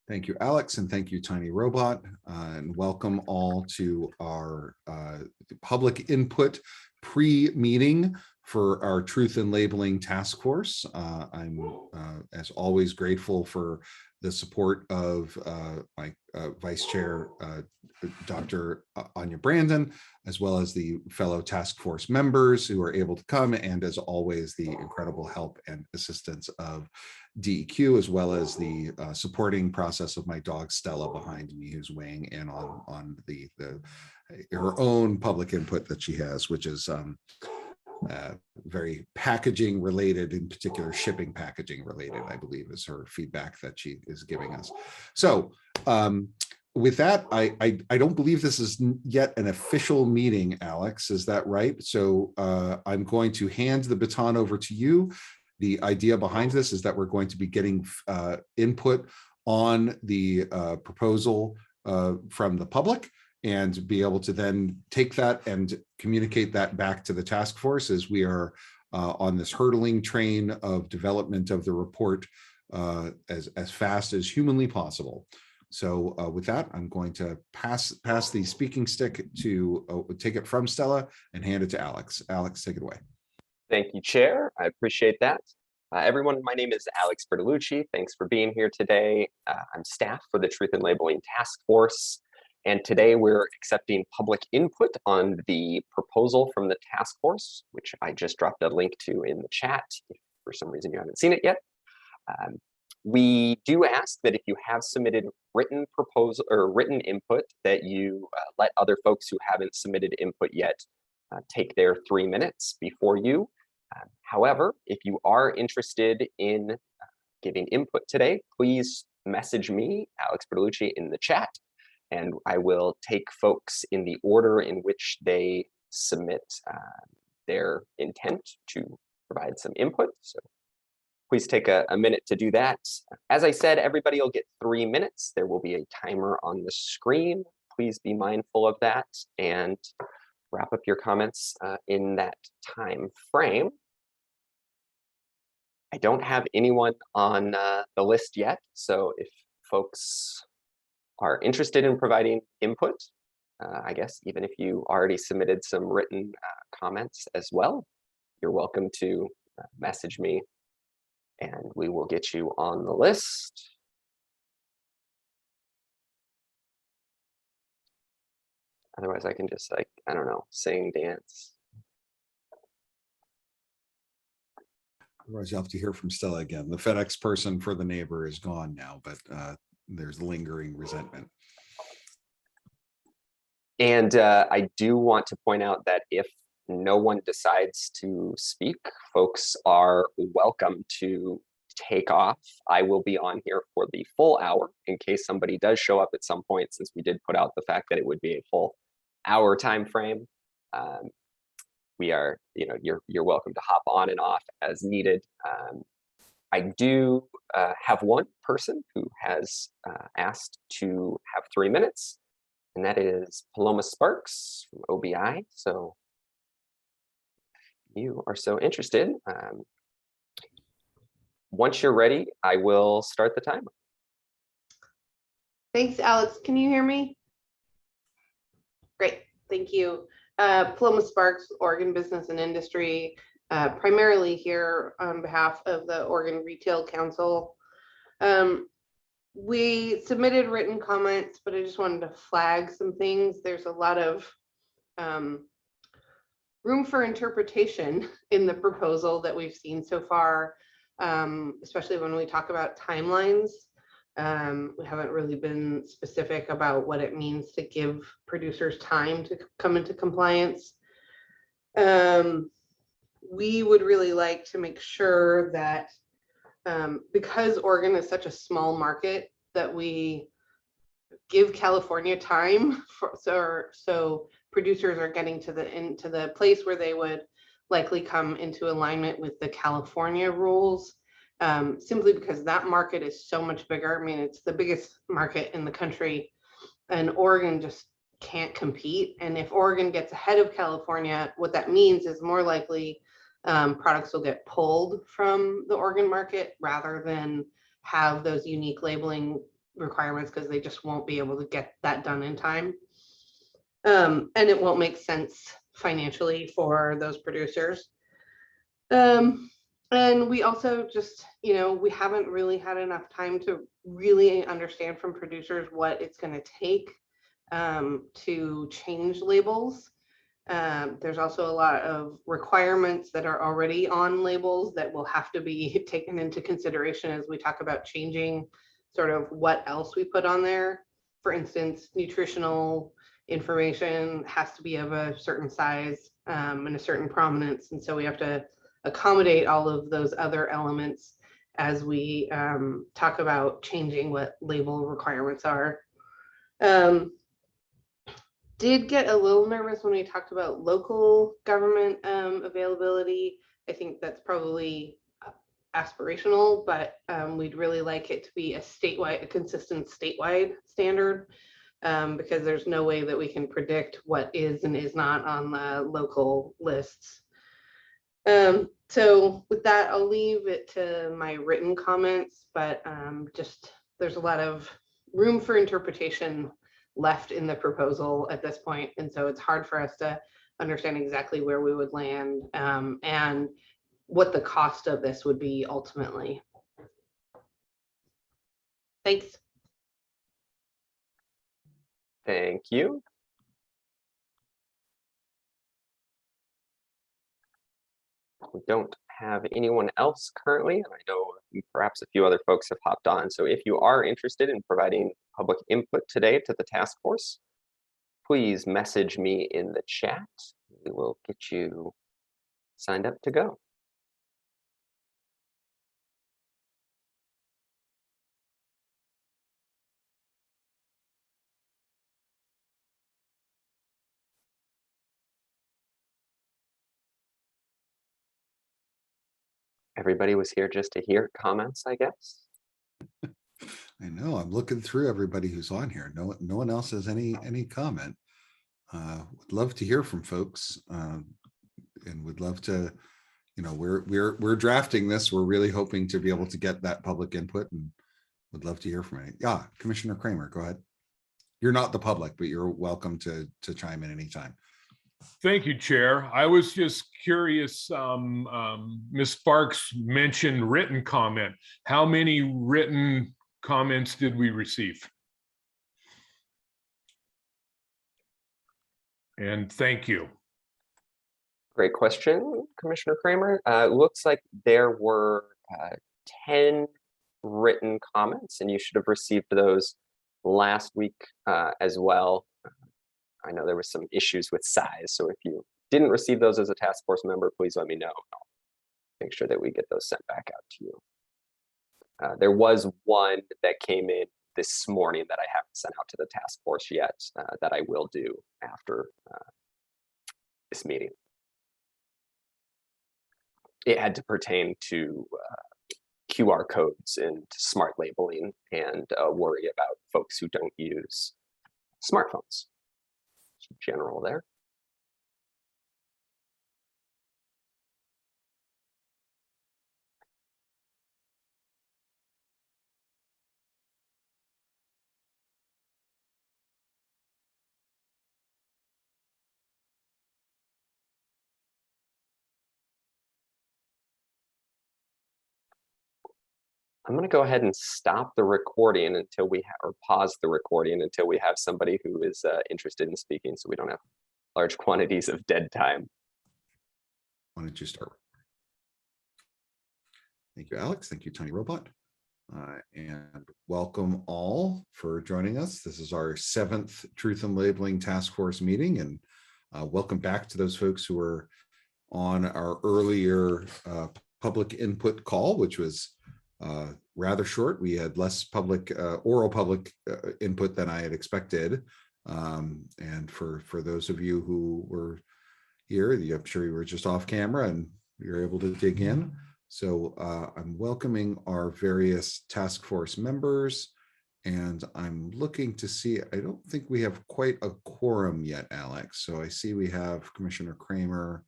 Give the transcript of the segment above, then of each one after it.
Thank you, Alex, and thank you, Tiny Robot, and welcome all to our public input pre-meeting for our Truth in Labeling Task Force. I'm, as always, grateful for the support of my Vice Chair, Dr. Anya Brandon, as well as the fellow task force members who are able to come, and as always, the incredible help and assistance of DEQ, as well as the supporting process of my dog Stella behind me, who's weighing in on her own public input that she has, which is very packaging related, in particular shipping packaging related, I believe is her feedback that she is giving us. So with that, I don't believe this is yet an official meeting, Alex, is that right? So I'm going to hand the baton over to you. The idea behind this is that we're going to be getting input on the proposal from the public, and be able to then take that and communicate that back to the task force as we are on this hurdling train of development of the report as fast as humanly possible. So with that, I'm going to pass the speaking stick to take it from Stella and hand it to Alex. Alex, take it away. Thank you, Chair. I appreciate that. Everyone, my name is Alex Bertolucci. Thanks for being here today. I'm staff for the Truth in Labeling Task Force. And today we're accepting public input on the proposal from the task force, which I just dropped a link to in the chat if for some reason you haven't seen it yet. We do ask that if you have submitted written proposal or written input, that you let other folks who haven't submitted input yet take their 3 minutes before you. However, if you are interested in giving input today, please message me, Alex Bertolucci, in the chat, and I will take folks in the order in which they submit their intent to provide some input. So please take a minute to do that. As I said, everybody will get 3 minutes. There will be a timer on the screen. Please be mindful of that and wrap up your comments in that time frame. I don't have anyone on the list yet, so if folks are interested in providing input, I guess even if you already submitted some written comments as well, you're welcome to message me and we will get you on the list. Otherwise, I can just, like, I don't know, sing, dance. Otherwise, you'll have to hear from Stella again. The FedEx person for the neighbor is gone now, but there's lingering resentment. And I do want to point out that if no one decides to speak, folks are welcome to take off. I will be on here for the full hour in case somebody does show up at some point, since we did put out the fact that it would be a full hour time frame. We are, you're welcome to hop on and off as needed. I do have one person who has asked to have 3 minutes, and that is Paloma Sparks from OBI. So if you are so interested, once you're ready, I will start the timer. Thanks, Alex. Can you hear me? Great, thank you. Paloma Sparks, Oregon Business and Industry, primarily here on behalf of the Oregon Retail Council. We submitted written comments, but I just wanted to flag some things. There's a lot of room for interpretation in the proposal that we've seen so far, especially when we talk about timelines. We haven't really been specific about what it means to give producers time to come into compliance. We would really like to make sure that because Oregon is such a small market, that we give California time so producers are getting into the place where they would likely come into alignment with the California rules. Simply because that market is so much bigger. I mean, it's the biggest market in the country, and Oregon just can't compete. And if Oregon gets ahead of California, what that means is more likely products will get pulled from the Oregon market rather than have those unique labeling requirements because they just won't be able to get that done in time. And it won't make sense financially for those producers. And we also just, we haven't really had enough time to really understand from producers what it's going to take to change labels. There's also a lot of requirements that are already on labels that will have to be taken into consideration as we talk about changing sort of what else we put on there. For instance, nutritional information has to be of a certain size and a certain prominence. And so we have to accommodate all of those other elements as we talk about changing what label requirements are. Did get a little nervous when we talked about local government availability. I think that's probably aspirational, but we'd really like it to be a consistent statewide standard because there's no way that we can predict what is and is not on the local lists. So with that, I'll leave it to my written comments, but just there's a lot of room for interpretation left in the proposal at this point. And so it's hard for us to understand exactly where we would land and what the cost of this would be ultimately. Thanks. Thank you. We don't have anyone else currently, and I know perhaps a few other folks have hopped on. So if you are interested in providing public input today to the task force, please message me in the chat. We will get you signed up to go. Everybody was here just to hear comments, I guess. I know, I'm looking through everybody who's on here. No one else has any comment. Would love to hear from folks and would love to, we're drafting this. We're really hoping to be able to get that public input and would love to hear from it. Yeah, Commissioner Kramer, go ahead. You're not the public, but you're welcome to chime in anytime. Thank you, Chair. I was just curious, Ms. Sparks mentioned written comment. How many written comments did we receive? And thank you. Great question, Commissioner Kramer. Looks like there were 10 written comments, and you should have received those last week as well. I know there was some issues with size, so if you didn't receive those as a task force member, please let me know. I'll make sure that we get those sent back out to you. There was one that came in this morning that I haven't sent out to the task force yet that I will do after this meeting. It had to pertain to QR codes and smart labeling and worry about folks who don't use smartphones. General there. I'm going to go ahead and stop the recording until we or pause the recording until we have somebody who is interested in speaking, so we don't have large quantities of dead time. Why don't you start? Thank you, Alex. Thank you, Tiny Robot. And welcome all for joining us. This is our 7th Truth in Labeling Task Force meeting, and welcome back to those folks who were on our earlier public input call, which was rather short. We had less public oral public input than I had expected. And for those of you who were here, I'm sure you were just off camera and you're able to dig in. So I'm welcoming our various task force members, and I'm looking to see, I don't think we have quite a quorum yet, Alex. So I see we have Commissioner Kramer,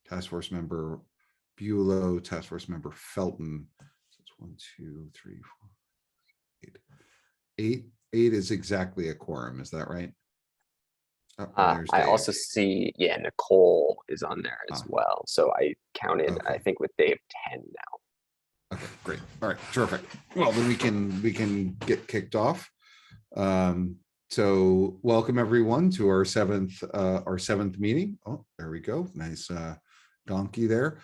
Task Force Member Bulow, Task Force Member Felton. So it's 1, 2, 3, 4, 8. Eight is exactly a quorum, is that right? Oh, and there's I Dave. also see, yeah, Nicole is on there as Ah. well. So I counted, I Okay. think with Dave, 10 now. Okay, great. All right, terrific. Well, then we can get kicked off. So welcome everyone to our seventh meeting. Oh, there we go. Nice donkey there.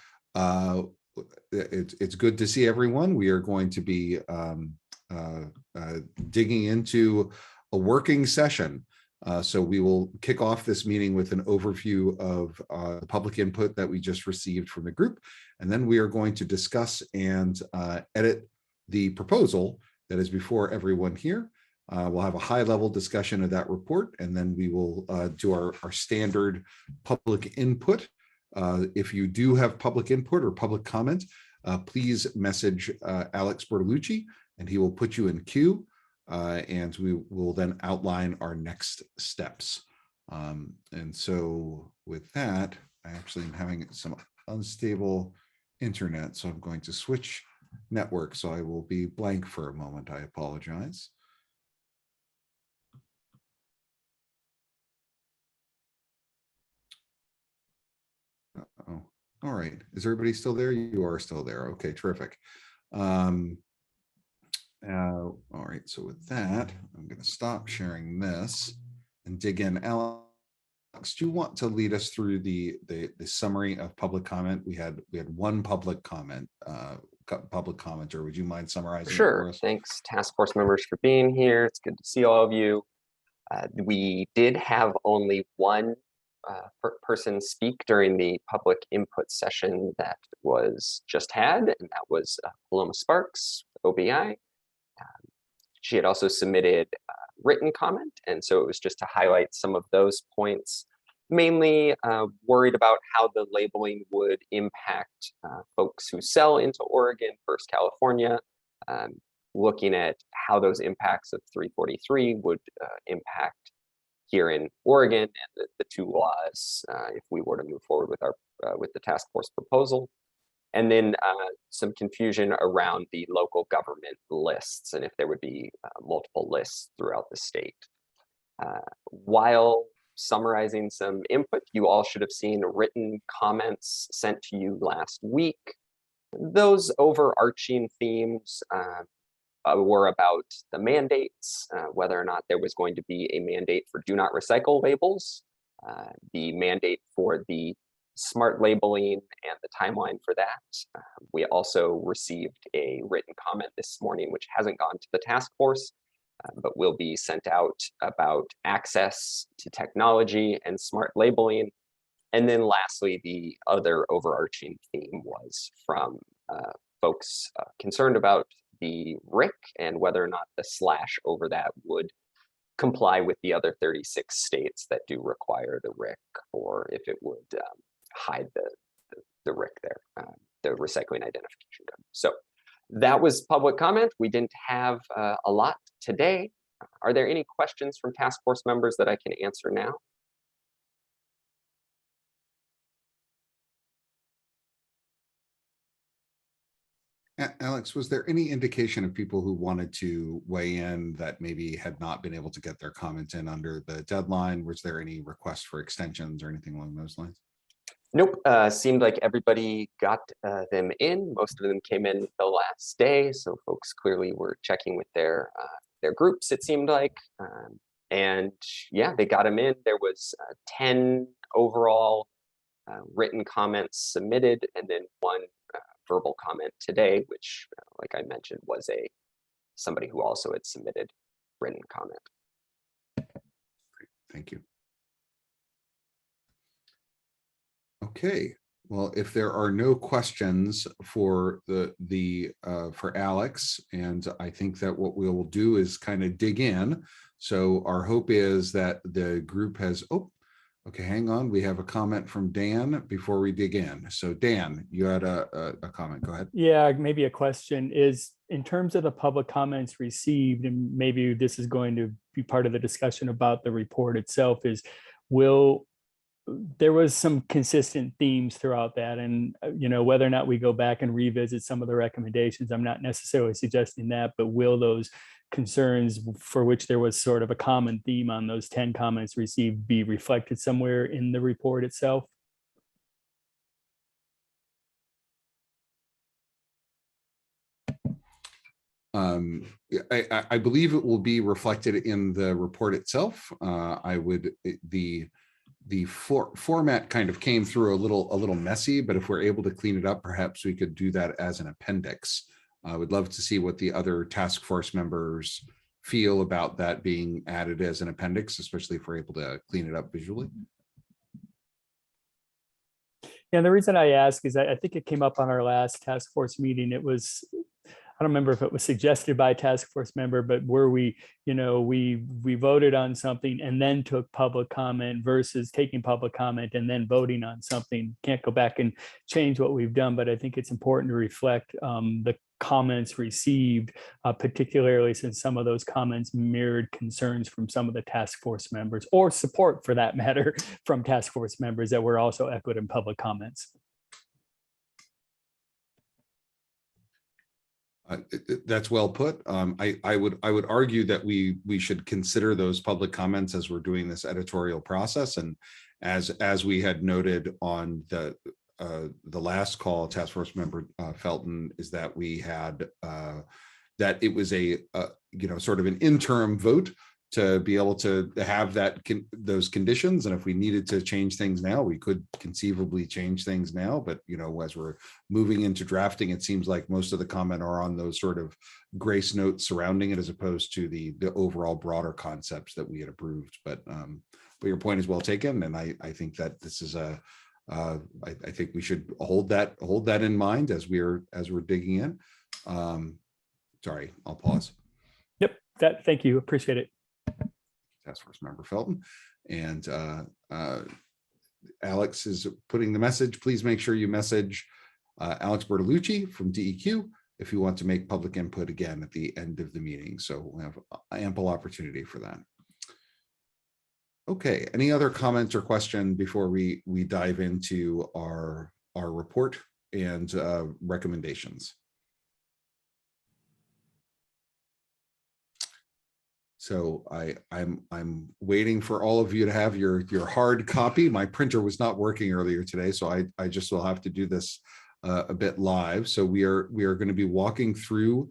It's good to see everyone. We are going to be digging into a working session. So we will kick off this meeting with an overview of the public input that we just received from the group. And then we are going to discuss and edit the proposal that is before everyone here. We'll have a high-level discussion of that report, and then we will do our standard public input. If you do have public input or public comment, please message Alex Bertolucci, and he will put you in queue. And we will then outline our next steps. And so with that, I actually am having some unstable internet, so I'm going to switch network. So I will be blank for a moment. I apologize. Oh, all right. Is everybody still there? You are still there. Okay, terrific. All right, so with that, I'm going to stop sharing this and dig in. Alex, do you want to lead us through the summary of public comment? We had one public comment, public commenter. Would you mind summarizing it for Sure. us? Thanks, task force members, for being here. It's good to see all of you. We did have only one person speak during the public input session that was just had, and that was Paloma Sparks, OBI. She had also submitted written comment, and so it was just to highlight some of those points, mainly worried about how the labeling would impact folks who sell into Oregon, First California, looking at how those impacts of 343 would impact here in Oregon and the two laws if we were to move forward with our with the task force proposal. And then some confusion around the local government lists and if there would be multiple lists throughout the state. While summarizing some input, you all should have seen written comments sent to you last week. Those overarching themes were about the mandates, whether or not there was going to be a mandate for do not recycle labels, the mandate for the smart labeling and the timeline for that. We also received a written comment this morning, which hasn't gone to the task force, but will be sent out about access to technology and smart labeling. And then lastly, the other overarching theme was from folks concerned about the RIC and whether or not the slash over that would comply with the other 36 states that do require the RIC, or if it would hide the RIC there, the recycling identification code. So that was public comment. We didn't have a lot today. Are there any questions from task force members that I can answer now? Alex, was there any indication of people who wanted to weigh in that maybe had not been able to get their comments in under the deadline? Was there any request for extensions or anything along those lines? Nope, seemed like everybody got them in. Most of them came in the last day, so folks clearly were checking with their groups, it seemed like. And yeah, they got them in. There was 10 overall written comments submitted, and then one verbal comment today, which, like I mentioned, was somebody who also had submitted written comment. Thank you. Okay, well, if there are no questions for for Alex, and I think that what we will do is kind of dig in. So our hope is that the group has, oh, okay, hang on. We have a comment from Dan before we dig in. So Dan, you had a comment, go ahead. Yeah, maybe a question is in terms of the public comments received, and maybe this is going to be part of the discussion about the report itself, is will there was some consistent themes throughout that. And, whether or not we go back and revisit some of the recommendations, I'm not necessarily suggesting that, but will those concerns for which there was sort of a common theme on those 10 comments received be reflected somewhere in the report itself? I believe it will be reflected in the report itself. The format kind of came through a little messy, but if we're able to clean it up, perhaps we could do that as an appendix. I would love to see what the other task force members feel about that being added as an appendix, especially if we're able to clean it up visually. Yeah, the reason I ask is I think it came up on our last task force meeting. It was, I don't remember if it was suggested by a task force member, but were we, we voted on something and then took public comment versus taking public comment and then voting on something. Can't go back and change what we've done, but I think it's important to reflect the comments received, particularly since some of those comments mirrored concerns from some of the task force members, or support for that matter from task force members that were also echoed in public comments. That's well put. I would argue that we should consider those public comments as we're doing this editorial process, and as we had noted on the last call, task force member Felton, is that we had that it was a sort of an interim vote to be able to have those conditions, and if we needed to change things now, we could conceivably change things now. But as we're moving into drafting, it seems like most of the comment are on those sort of grace notes surrounding it, as opposed to the overall broader concepts that we had approved. But your point is well taken, and I think that this is I think we should hold that in mind as we're digging in. Sorry, I'll pause. Yep, thank you, appreciate it. Task Force Member Felton, and Alex is putting the message. Please make sure you message Alex Bertolucci from DEQ if you want to make public input again at the end of the meeting. So we'll have ample opportunity for that. Okay, any other comments or question before we dive into our report and recommendations? So I'm waiting for all of you to have your hard copy. My printer was not working earlier today, so I just will have to do this a bit live. So we are going to be walking through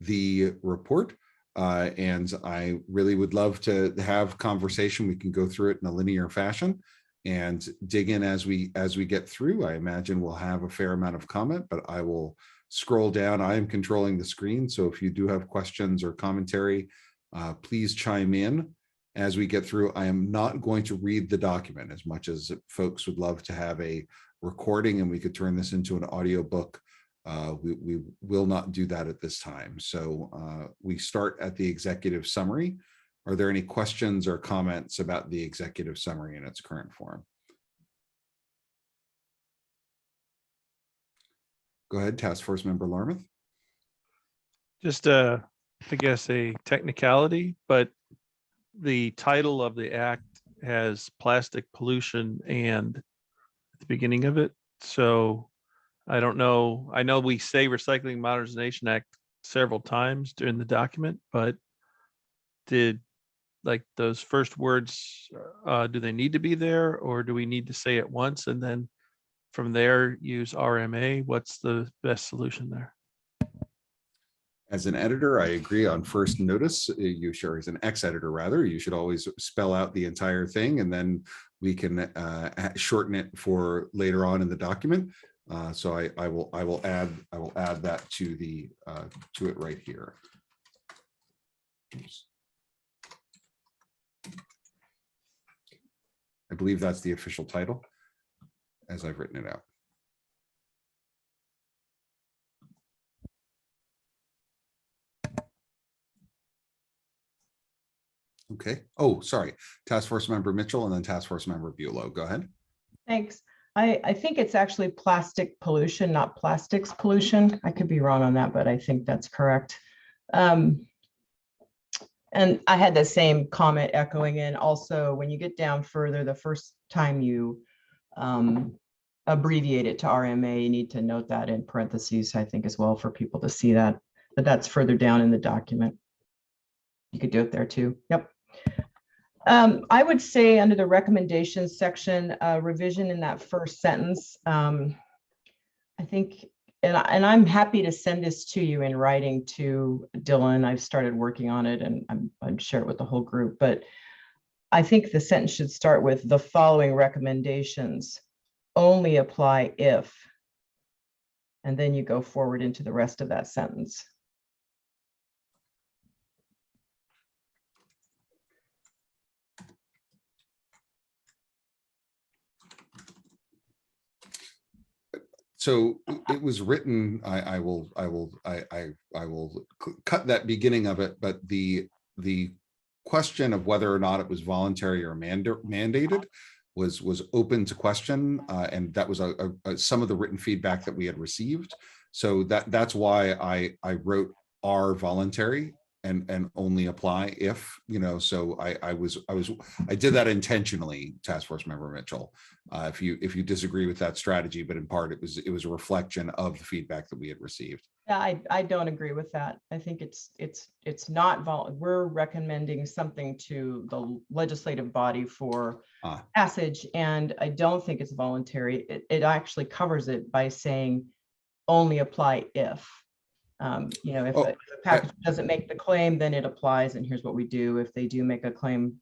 the report, and I really would love to have conversation. We can go through it in a linear fashion and dig in as we get through. I imagine we'll have a fair amount of comment, but I will scroll down. I am controlling the screen, so if you do have questions or commentary, please chime in as we get through. I am not going to read the document, as much as folks would love to have a recording and we could turn this into an audio book. We will not do that at this time. So we start at the executive summary. Are there any questions or comments about the executive summary in its current form? Go ahead, Task Force Member Larmouth. Just I guess a technicality, but the title of the act has plastic pollution and at the beginning of it. So I don't know. I know we say Recycling Modernization Act several times during the document, but did like those first words, do they need to be there, or do we need to say it once and then from there use RMA? What's the best solution there? As an editor, I agree on first notice. You sure, as an ex-editor rather, you should always spell out the entire thing, and then we can shorten it for later on in the document. So I will add that to the to it right here. Oops. I believe that's the official title as I've written it out. Okay. Oh, sorry. Task Force Member Mitchell and then Task Force Member Bulow. Go ahead. Thanks. I think it's actually plastic pollution, not plastics pollution. I could be wrong on that, but I think that's correct. And I had the same comment echoing in. Also, when you get down further, the first time you abbreviate it to RMA, you need to note that in parentheses, I think, as well, for people to see that. But that's further down in the document. You could do it there too. Yep. I would say under the recommendations section, revision in that first sentence. I think, and I'm happy to send this to you in writing to Dylan. I've started working on it and I'm share it with the whole group, but I think the sentence should start with the following recommendations only apply if, and then you go forward into the rest of that sentence. So it was written, I will cut that beginning of it, but the question of whether or not it was voluntary or mandated was open to question, and that was some of the written feedback that we had received. So that's why I wrote "are voluntary" and only apply if, so I did that intentionally, Task Force Member Mitchell. If you disagree with that strategy, but in part it was a reflection of the feedback that we had received. Yeah, I don't agree with that. I think it's not we're recommending something to the legislative body for passage, and I don't think it's voluntary. It actually covers it by saying only apply if. If the package doesn't make the claim, then it applies, and here's what we do. If they do make a claim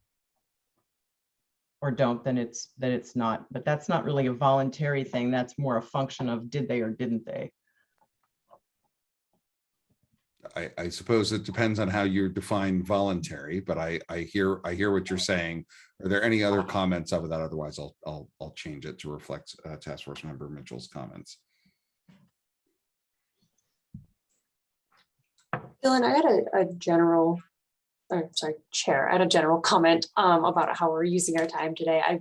or don't, then it's not. But that's not really a voluntary thing. That's more a function of did they or didn't they. I suppose it depends on how you define voluntary, but I hear what you're saying. Are there any other comments of that? Otherwise, I'll change it to reflect Task Force Member Mitchell's comments. Dylan, I had Chair, I had a general comment about how we're using our time today. I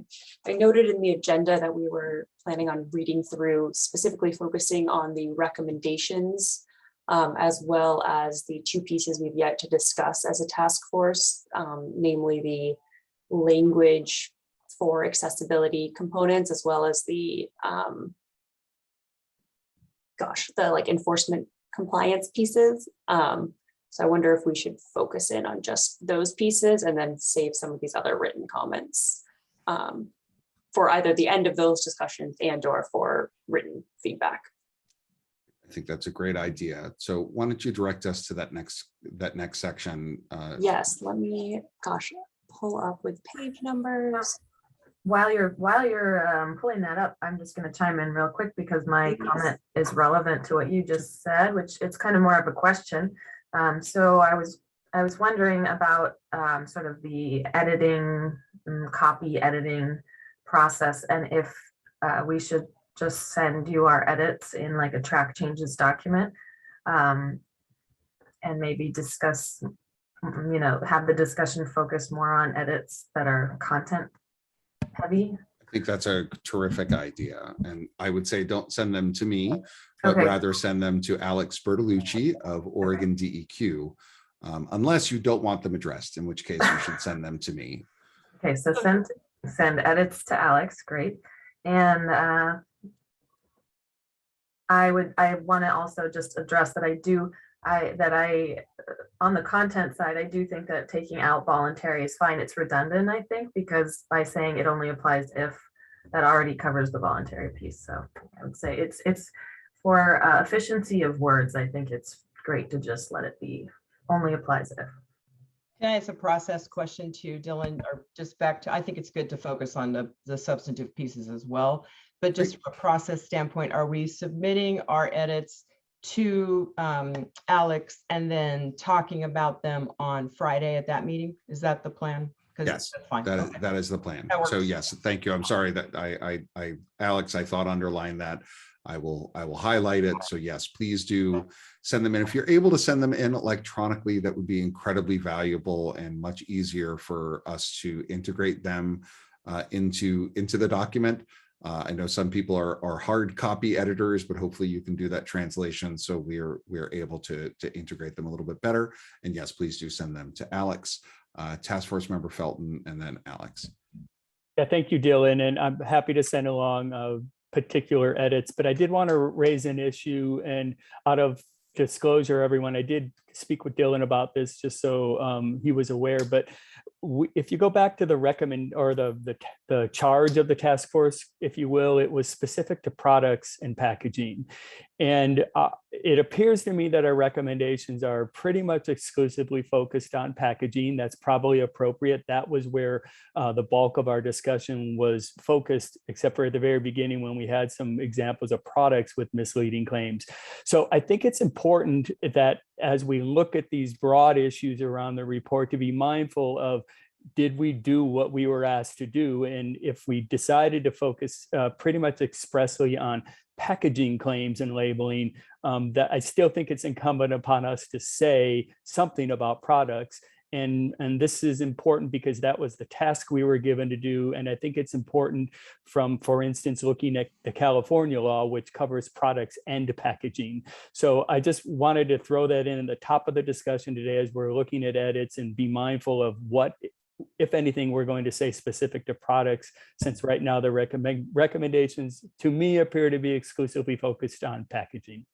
noted in the agenda that we were planning on reading through, specifically focusing on the recommendations, as well as the two pieces we've yet to discuss as a task force, namely the language for accessibility components, as well as the enforcement compliance pieces. So I wonder if we should focus in on just those pieces and then save some of these other written comments for either the end of those discussions and or for written feedback. I think that's a great idea. So why don't you direct us to that next section? Yes, let me, pull up with page numbers. While you're pulling that up, I'm just going to chime in real quick because my comment is relevant to what you just said, which it's kind of more of a question. So I was wondering about sort of the editing, copy editing process, and if we should just send you our edits in like a track changes document, and maybe discuss, have the discussion focus more on edits that are content heavy. I think that's a terrific idea. And I would say don't send them to me, but rather send them to Alex Bertolucci of Oregon DEQ, unless you don't want them addressed, in which case you should send them to me. Okay, so send edits to Alex, great. And I want to also just address that on the content side, I do think that taking out voluntary is fine. It's redundant, I think, because by saying it only applies if, that already covers the voluntary piece. So I would say it's for efficiency of words. I think it's great to just let it be only applies if. Can I ask a process question to Dylan, or just back to, I think it's good to focus on the substantive pieces as well, but just from a process standpoint, are we submitting our edits to Alex and then talking about them on Friday at that meeting? Is that the plan? Yes, that's fine. that is the plan. So yes, thank you. I'm sorry that Alex, I thought underline that. I will highlight it. So yes, please do send them in. If you're able to send them in electronically, that would be incredibly valuable and much easier for us to integrate them into the document. I know some people are hard copy editors, but hopefully you can do that translation. So we're able to integrate them a little bit better. And yes, please do send them to Alex, Task Force Member Felton, and then Alex. Yeah, thank you, Dylan, and I'm happy to send along particular edits, but I did want to raise an issue, and out of disclosure, everyone, I did speak with Dylan about this just so he was aware, but if you go back to the recommend or the charge of the task force, if you will, it was specific to products and packaging. And it appears to me that our recommendations are pretty much exclusively focused on packaging. That's probably appropriate. That was where the bulk of our discussion was focused, except for at the very beginning when we had some examples of products with misleading claims. So I think it's important that as we look at these broad issues around the report, to be mindful of, did we do what we were asked to do? And if we decided to focus pretty much expressly on packaging claims and labeling, that I still think it's incumbent upon us to say something about products. And this is important because that was the task we were given to do. And I think it's important from, for instance, looking at the California law, which covers products and packaging. So I just wanted to throw that in at the top of the discussion today as we're looking at edits, and be mindful of what, if anything, we're going to say specific to products, since right now the recommendations to me appear to be exclusively focused on packaging.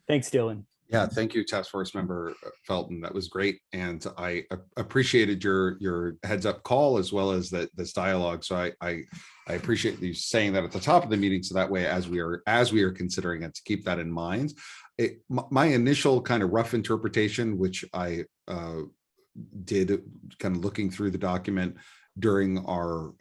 Thanks, Dylan. Yeah, thank you, Task Force Member Felton. That was great, and I appreciated your heads up call as well as this dialogue. So I appreciate you saying that at the top of the meeting, so that way as we are considering it, to keep that in mind. My initial kind of rough interpretation, which I did kind of looking through the document during our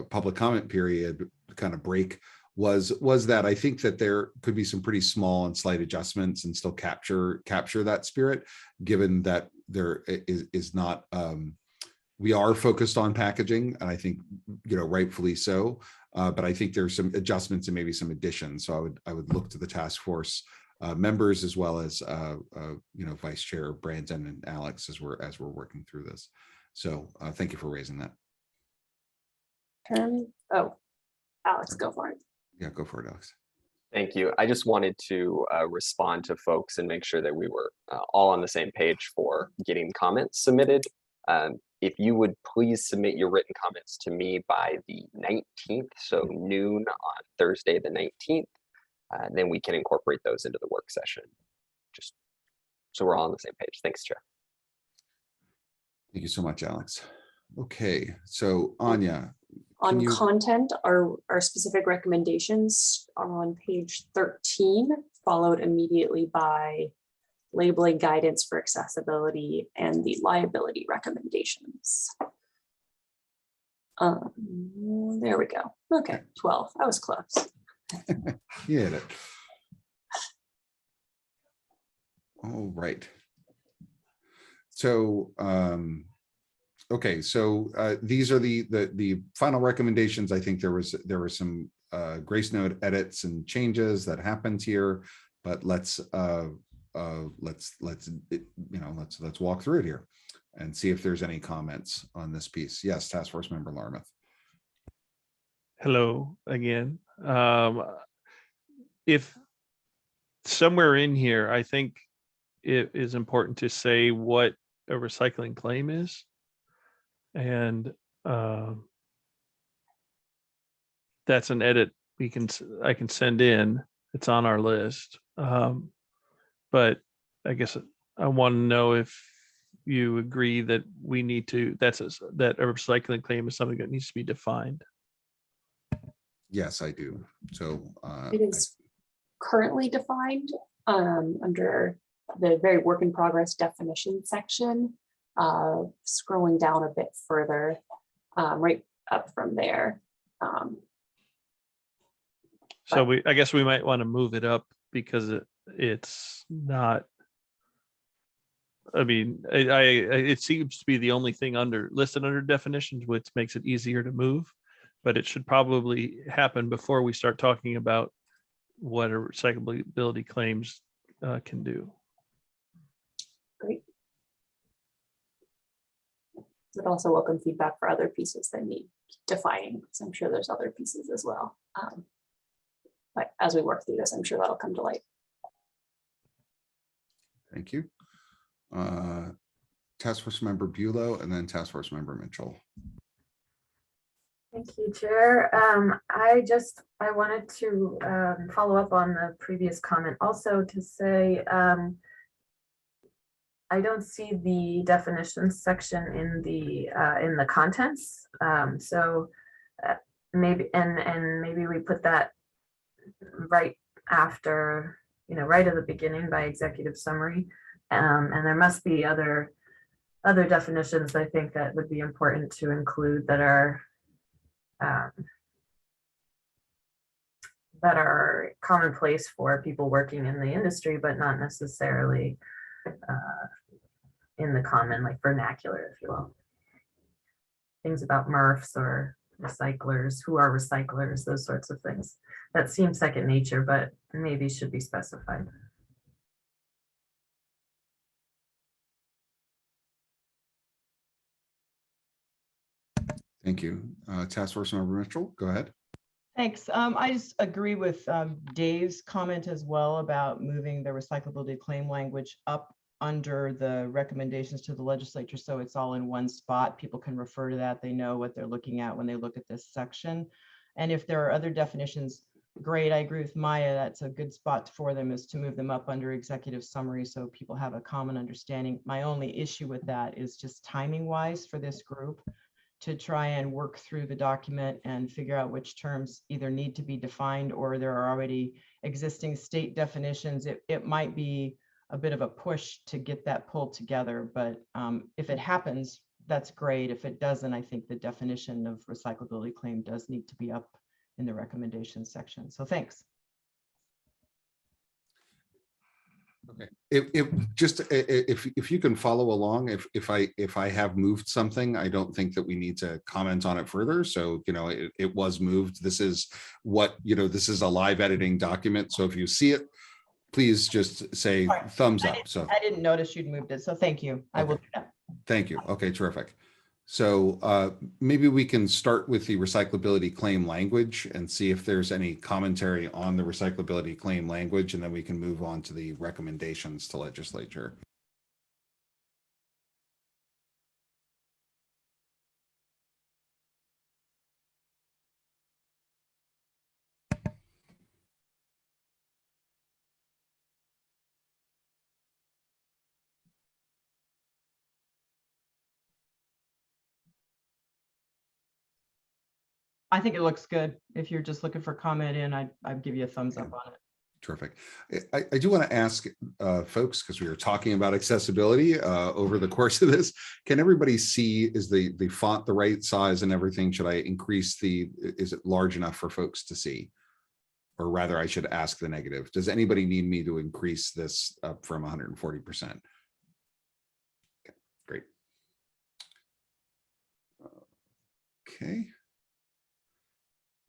public comment period kind of break, was that I think that there could be some pretty small and slight adjustments and still capture that spirit, given that there is not, we are focused on packaging, and I think, rightfully so, but I think there's some adjustments and maybe some additions. So I would look to the task force members, as well as Vice Chair Brandon and Alex, as we're working through this. So thank you for raising that. Alex, go for it. Yeah, go for it, Alex. Thank you. I just wanted to respond to folks and make sure that we were all on the same page for getting comments submitted. If you would please submit your written comments to me by the 19th, so noon on Thursday the 19th, then we can incorporate those into the work session. Just so we're all on the same page. Thanks, Chair. Thank you so much, Alex. Okay, so Anya. On content, our specific recommendations are on page 13, followed immediately by labeling guidance for accessibility and the liability recommendations. There we go. Okay, 12. I was close. You hit it. All right. So okay, so these are the final recommendations. I think there were some Grace Note edits and changes that happened here, but let's walk through it here and see if there's any comments on this piece. Yes, Task Force Member Larmouth. Hello again. If somewhere in here, I think it is important to say what a recycling claim is. And that's an edit I can send in. It's on our list. But I guess I want to know if you agree that we need to, that a recycling claim is something that needs to be defined. Yes, I do. So It is currently defined under the very work in progress definition section. Scrolling down a bit further, right up from there. So I guess we might want to move it up because it's not. I mean, it seems to be the only thing listed under definitions, which makes it easier to move, but it should probably happen before we start talking about what a recyclability claims can do. Great. Would also welcome feedback for other pieces that need defining, because I'm sure there's other pieces as well. But as we work through this, I'm sure that'll come to light. Thank you. Task Force Member Bulow and then Task Force Member Mitchell. Thank you, Chair. I wanted to follow up on the previous comment also to say I don't see the definitions section in the contents. So maybe maybe we put that right after, right at the beginning by executive summary. And there must be other definitions I think that would be important to include that are commonplace for people working in the industry, but not necessarily in the common, like vernacular, if you will. Things about MRFs or recyclers, who are recyclers, those sorts of things. That seems second nature, but maybe should be specified. Thank you. Task Force Member Mitchell, go ahead. Thanks. I just agree with Dave's comment as well about moving the recyclability claim language up under the recommendations to the legislature, so it's all in one spot. People can refer to that. They know what they're looking at when they look at this section. And if there are other definitions, great. I agree with Maya. That's a good spot for them, is to move them up under executive summary so people have a common understanding. My only issue with that is just timing wise for this group to try and work through the document and figure out which terms either need to be defined or there are already existing state definitions. It might be a bit of a push to get that pulled together, but if it happens, that's great. If it doesn't, I think the definition of recyclability claim does need to be up in the recommendations section. So thanks. Okay. If you can follow along, if I have moved something, I don't think that we need to comment on it further. So, it was moved. This is what, this is a live editing document. So if you see it, please just say thumbs up. So I didn't notice you'd moved it. So thank you. I will do that. Thank you. Okay, terrific. So maybe we can start with the recyclability claim language and see if there's any commentary on the recyclability claim language, and then we can move on to the recommendations to legislature. I think it looks good. If you're just looking for comment in, I'd give you a thumbs up on it. Terrific. I do want to ask folks, because we were talking about accessibility over the course of this, can everybody see, is the font the right size and everything? Should I increase is it large enough for folks to see? Or rather, I should ask the negative. Does anybody need me to increase this up from 140%? Okay, great. Okay.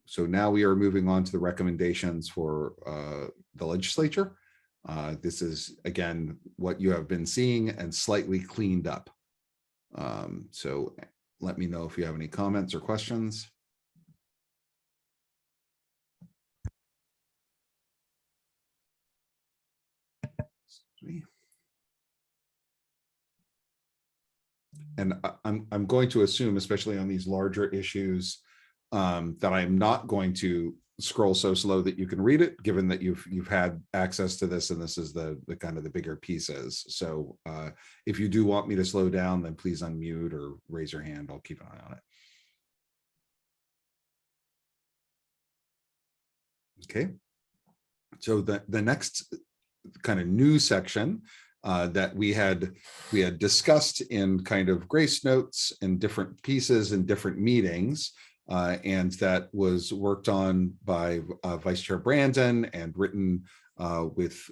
So now we are moving on to the recommendations for the legislature. This is, again, what you have been seeing and slightly cleaned up. So let me know if you have any comments or questions. And I'm going to assume, especially on these larger issues, that I'm not going to scroll so slow that you can read it, given that you've had access to this, and this is the kind of the bigger pieces. So if you do want me to slow down, then please unmute or raise your hand. I'll keep an eye on it. Okay. So the next kind of new section that we had discussed in kind of grace notes in different pieces and different meetings. And that was worked on by Vice Chair Brandon and written with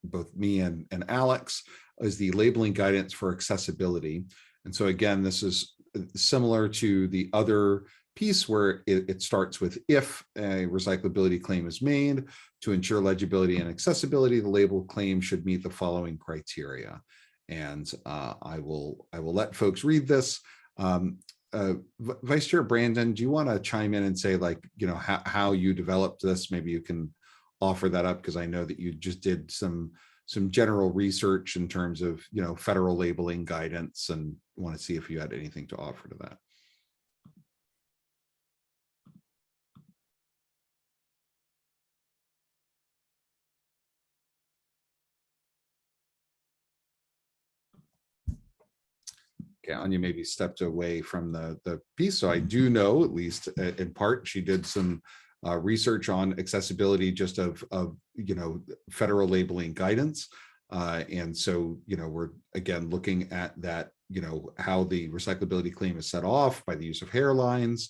both me and Alex, is the labeling guidance for accessibility. And so again, this is similar to the other piece where it starts with, if a recyclability claim is made, to ensure legibility and accessibility, the label claim should meet the following criteria. And I will let folks read this. Vice Chair Brandon, do you want to chime in and say, like, you know, how you developed this? Maybe you can offer that up, because I know that you just did some general research in terms of, you know, federal labeling guidance, and want to see if you had anything to offer to that. Okay, Anya maybe stepped away from the piece. So I do know, at least in part, she did some research on accessibility just of you know, federal labeling guidance. And so, you know, we're again looking at that, you know, how the recyclability claim is set off by the use of hairlines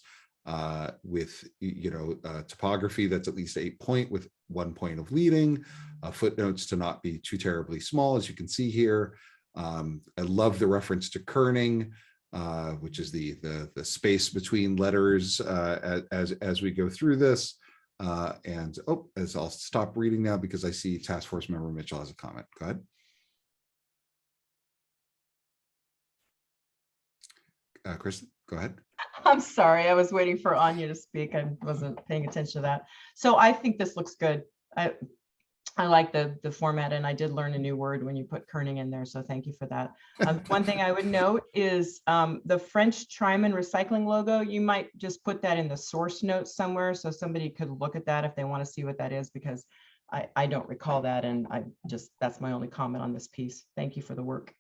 with, you know, topography that's at least 8 point with 1 point of leading, footnotes to not be too terribly small, as you can see here. I love the reference to kerning, which is the space between letters as we go through this. And as I'll stop reading now because I see Task Force Member Mitchell has a comment. Go ahead. Kristen, go ahead. I'm sorry, I was waiting for Anya to speak. I wasn't paying attention to that. So I think this looks good. I like the format, and I did learn a new word when you put kerning in there, so thank you for that. One thing I would note is the French Tryman recycling logo. You might just put that in the source notes somewhere so somebody could look at that if they want to see what that is, because I don't recall that, and that's my only comment on this piece. Thank you for the work.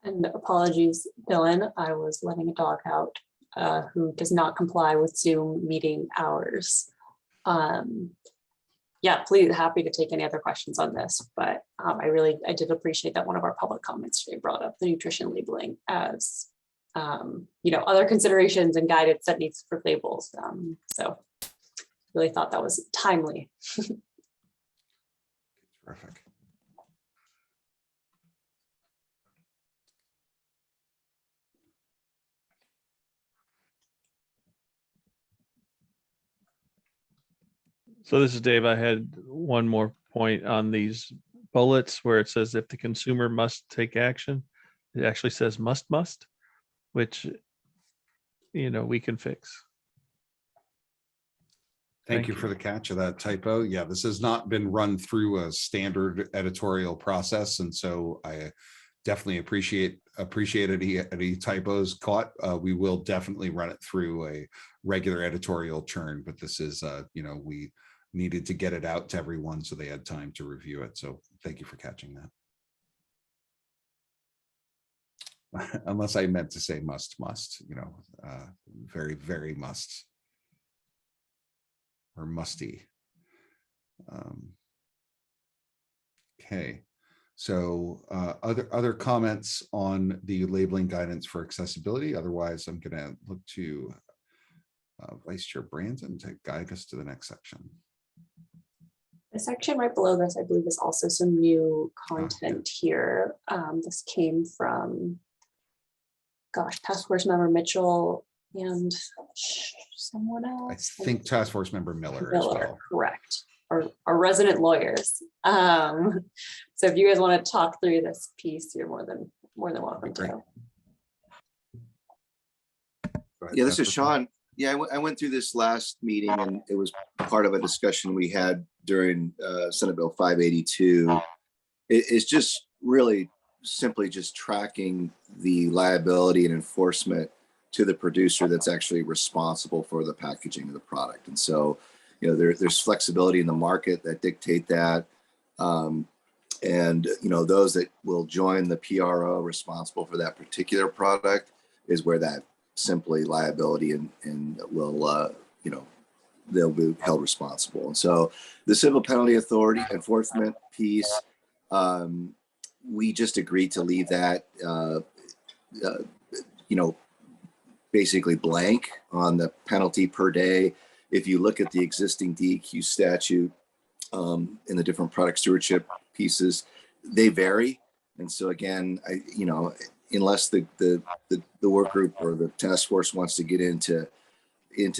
And apologies, Dylan, I was letting a dog out who does not comply with Zoom meeting hours. Yeah, please, happy to take any other questions on this, but I did appreciate that one of our public comments today brought up the nutrition labeling as, you know, other considerations and guidance that needs for labels. So really thought that was timely. Terrific. So this is Dave. I had one more point on these bullets where it says if the consumer must take action, it actually says must, which, you know, we can fix. Thank you for the catch of that typo. Yeah, this has not been run through a standard editorial process, and so I definitely appreciate any typos caught. We will definitely run it through a regular editorial churn, but this is, you know, we needed to get it out to everyone so they had time to review it. So thank you for catching that. Unless I meant to say must, you know, very, very must. Or musty. Okay, so other comments on the labeling guidance for accessibility? Otherwise, I'm going to look to Vice Chair Brandon to guide us to the next section. The section right below this, I believe, is also some new content here. This came from, gosh, Task Force Member Mitchell and someone else. I think Task Force Member Miller as well. Correct. Our resident lawyers. So if you guys want to talk through this piece, you're more than welcome to. Yeah, this is Sean. Yeah, I went through this last meeting, and it was part of a discussion we had during Senate Bill 582. It's just really simply just tracking the liability and enforcement to the producer that's actually responsible for the packaging of the product. And so, you know, there's flexibility in the market that dictate that. And, you know, those that will join the PRO responsible for that particular product is where that simply liability and will, you know, they'll be held responsible. And so the civil penalty authority enforcement piece, we just agreed to leave that, you know, basically blank on the penalty per day. If you look at the existing DEQ statute in the different product stewardship pieces, they vary. And so again, you know, unless the work group or the task force wants to get into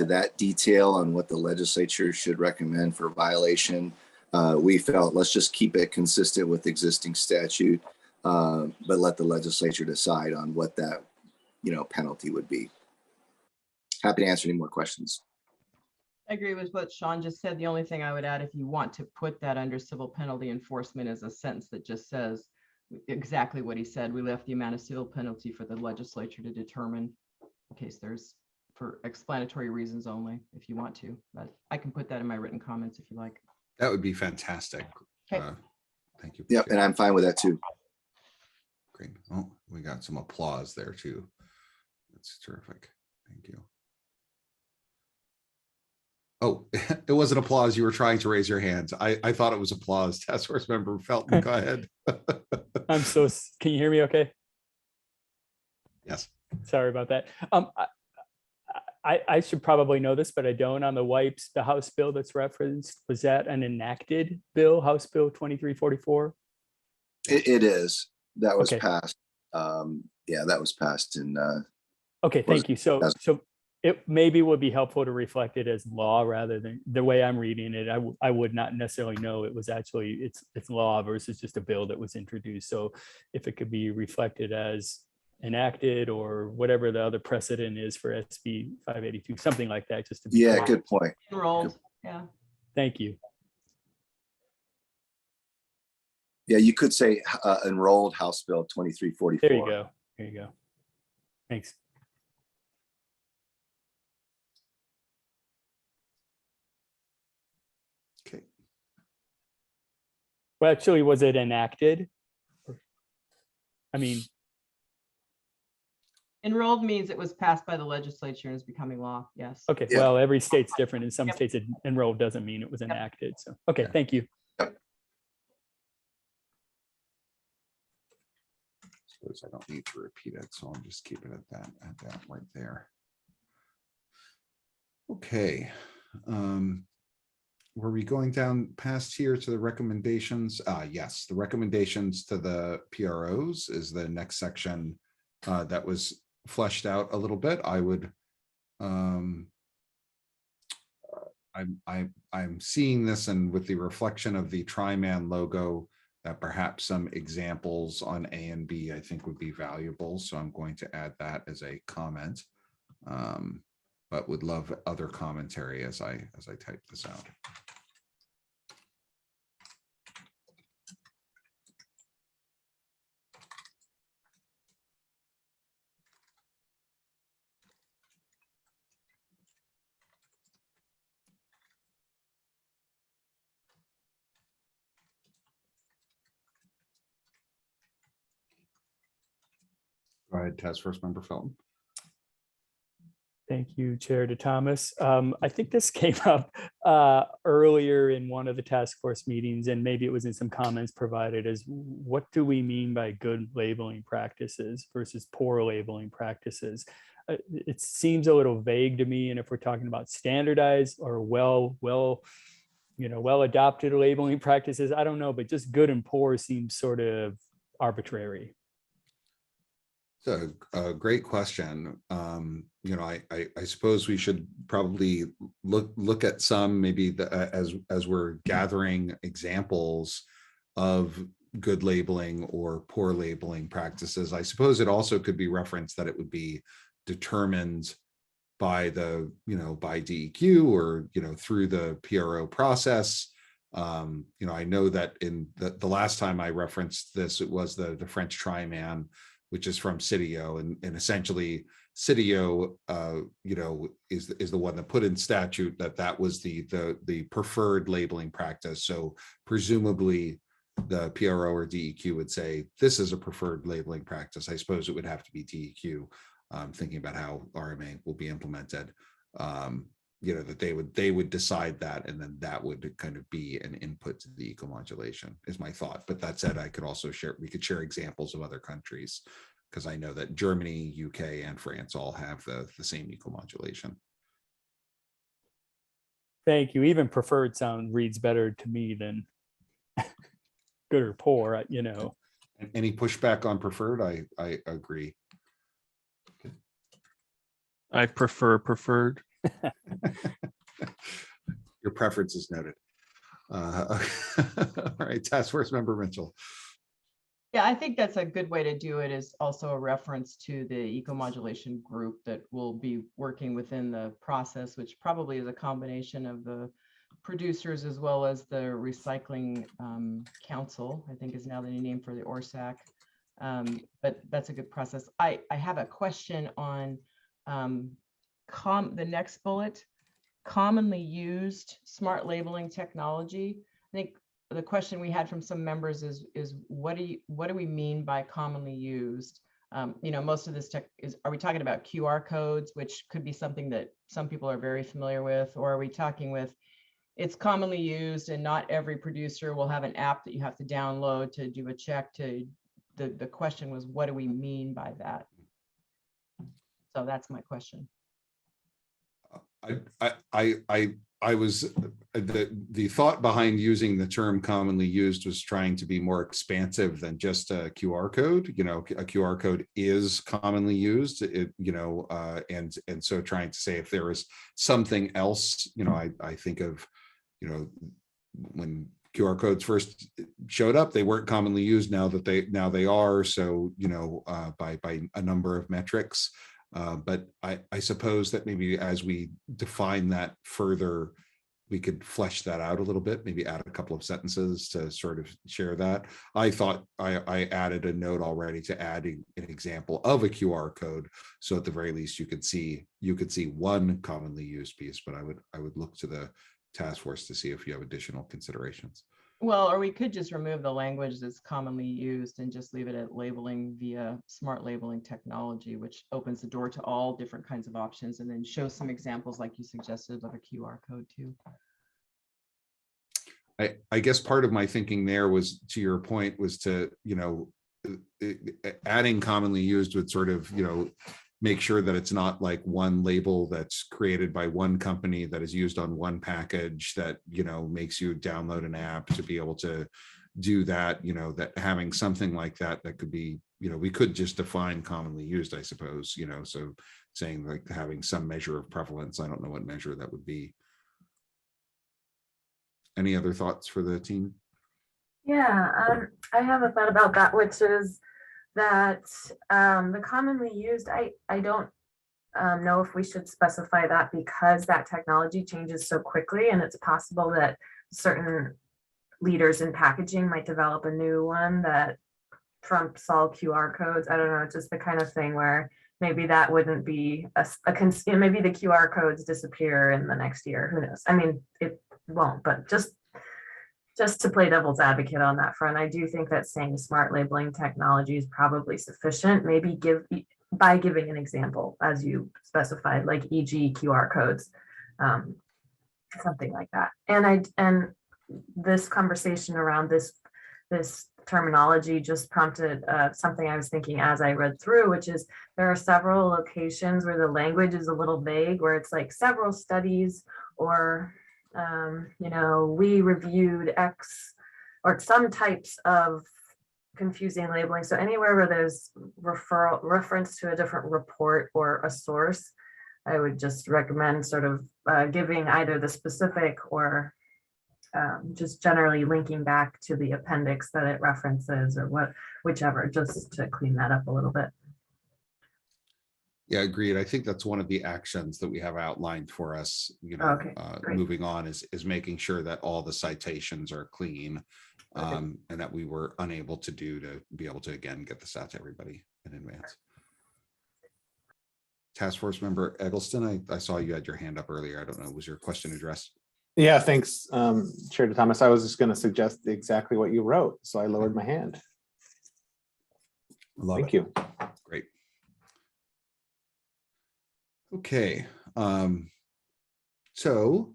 that detail on what the legislature should recommend for violation, we felt let's just keep it consistent with existing statute, but let the legislature decide on what that penalty would be. Happy to answer any more questions. I agree with what Sean just said. The only thing I would add, if you want to put that under civil penalty enforcement, is a sentence that just says exactly what he said. We left the amount of civil penalty for the legislature to determine, in case there's, for explanatory reasons only, if you want to. But I can put that in my written comments if you like. That would be fantastic. Okay. Thank you. Yep, and I'm fine with that too. Great. Oh, we got some applause there too. That's terrific. Thank you. Oh, it wasn't applause. You were trying to raise your hands. I thought it was applause. Task Force Member Felton, go ahead. Can you hear me okay? Yes. Sorry about that. I should probably know this, but I don't. On the wipes, the House bill that's referenced, was that an enacted bill, House Bill 2344? It is. That was Okay. passed. Yeah, that was passed in. Okay, was- thank you. So it maybe would be helpful to reflect it as law rather than the way I'm reading it. I would not necessarily know it was actually it's law versus just a bill that was introduced. So if it could be reflected as enacted or whatever the other precedent is for SB 582, something like that, just to be Yeah, clear. good point. Enrolled, yeah. Thank you. Yeah, you could say enrolled House Bill 2344. There you go. There you go. Thanks. Okay. Well, actually, was it enacted? I mean, Enrolled means it was passed by the legislature and is becoming law. Yes. okay, Yeah. well, every state's different. In some Yep. states, enrolled doesn't mean it was enacted. So, okay, Yeah. thank you. Suppose I don't need to repeat it, so I'll just keep it at that right there. Okay. Were we going down past here to the recommendations? Yes, the recommendations to the PROs is the next section that was fleshed out a little bit. I would I'm seeing this, and with the reflection of the Tri-Man logo, that perhaps some examples on A and B I think would be valuable. So I'm going to add that as a comment. But would love other commentary as I type this out. Go ahead, Task Force Member Felton. Thank you, Chair DeThomas. I think this came up earlier in one of the task force meetings, and maybe it was in some comments provided, as what do we mean by good labeling practices versus poor labeling practices? It seems a little vague to me, and if we're talking about standardized or well adopted labeling practices, I don't know, but just good and poor seems sort of arbitrary. So a great question. I suppose we should probably look at some, maybe as we're gathering examples of good labeling or poor labeling practices. I suppose it also could be referenced that it would be determined by by DEQ or through the PRO process. I know that in the last time I referenced this, it was the French Tri-Man, which is from CITIO, and essentially CITIO, is the one that put in statute that was the preferred labeling practice. So presumably the PRO or DEQ would say this is a preferred labeling practice. I suppose it would have to be DEQ, thinking about how RMA will be implemented. That they would decide that, and then that would kind of be an input to the eco-modulation, is my thought. But that said, we could share examples of other countries, because I know that Germany, UK, and France all have the same eco-modulation. Thank you. Even preferred reads better to me than good or poor, Any pushback on preferred? I agree. I prefer preferred. Your preference is noted. All right, Task Force Member Mitchell. Yeah, I think that's a good way to do it, is also a reference to the eco-modulation group that will be working within the process, which probably is a combination of the producers as well as the Recycling Council, I think is now the new name for the ORSAC. But that's a good process. I have a question on the next bullet, commonly used smart labeling technology. I think the question we had from some members is what do we mean by commonly used? You know, most of this tech are we talking about QR codes, which could be something that some people are very familiar with, or are we talking with it's commonly used and not every producer will have an app that you have to download to do a check to the question was, what do we mean by that? So that's my question. I was the thought behind using the term commonly used was trying to be more expansive than just a QR code. You know, a QR code is commonly used. And so trying to say if there is something else, you know, I think of, you know, when QR codes first showed up, they weren't commonly used. Now they are. So, you know, by a number of metrics. But I suppose that maybe as we define that further, we could flesh that out a little bit, maybe add a couple of sentences to sort of share that. I thought I added a note already to add an example of a QR code. So at the very least, you could see one commonly used piece, but I would look to the task force to see if you have additional considerations. Well, or we could just remove the language that's commonly used and just leave it at labeling via smart labeling technology, which opens the door to all different kinds of options, and then show some examples like you suggested of a QR code too. I guess part of my thinking there was, to your point, was to, you know, adding commonly used would sort of, you know, make sure that it's not like one label that's created by one company that is used on one package that, you know, makes you download an app to be able to do that, you know, that having something like that could be, you know, we could just define commonly used, I suppose, you know, so saying like having some measure of prevalence. I don't know what measure that would be. Any other thoughts for the team? Yeah, I have a thought about that, which is that the commonly used, I don't know if we should specify that, because that technology changes so quickly, and it's possible that certain leaders in packaging might develop a new one that trumps all QR codes. I don't know, it's just the kind of thing where maybe that wouldn't be maybe the QR codes disappear in the next year, who knows? I mean, it won't, but just to play devil's advocate on that front, I do think that saying smart labeling technology is probably sufficient. Maybe by giving an example, as you specified, like e.g. QR codes, something like that. And this conversation around this terminology just prompted something I was thinking as I read through, which is there are several locations where the language is a little vague, where it's like several studies or you know, we reviewed X or some types of confusing labeling. So anywhere where there's reference to a different report or a source, I would just recommend sort of giving either the specific or just generally linking back to the appendix that it references, or whichever, just to clean that up a little bit. Yeah, agreed. I think that's one of the actions that we have outlined for us, you know, Okay, great. moving on is making sure that all the citations are clean, and that we were unable to do to be able to, again, get this out to everybody in advance. Task Force Member Eggleston, I saw you had your hand up earlier. I don't know, was your question addressed? Yeah, thanks, Chair Thomas. I was just going to suggest exactly what you wrote, so I lowered my hand. Thank you. Great. Okay, so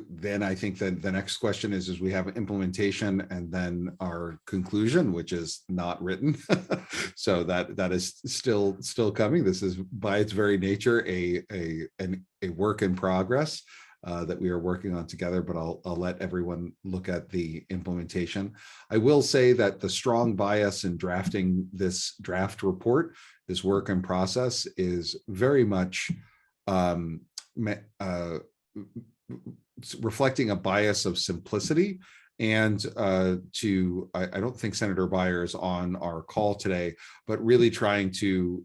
then I think that the next question is we have implementation and then our conclusion, which is not written. So that is still coming. This is by its very nature a work in progress that we are working on together, but I'll let everyone look at the implementation. I will say that the strong bias in drafting this draft report, this work in process, is very much reflecting a bias of simplicity. And I don't think Senator Beyer is on our call today, but really trying to,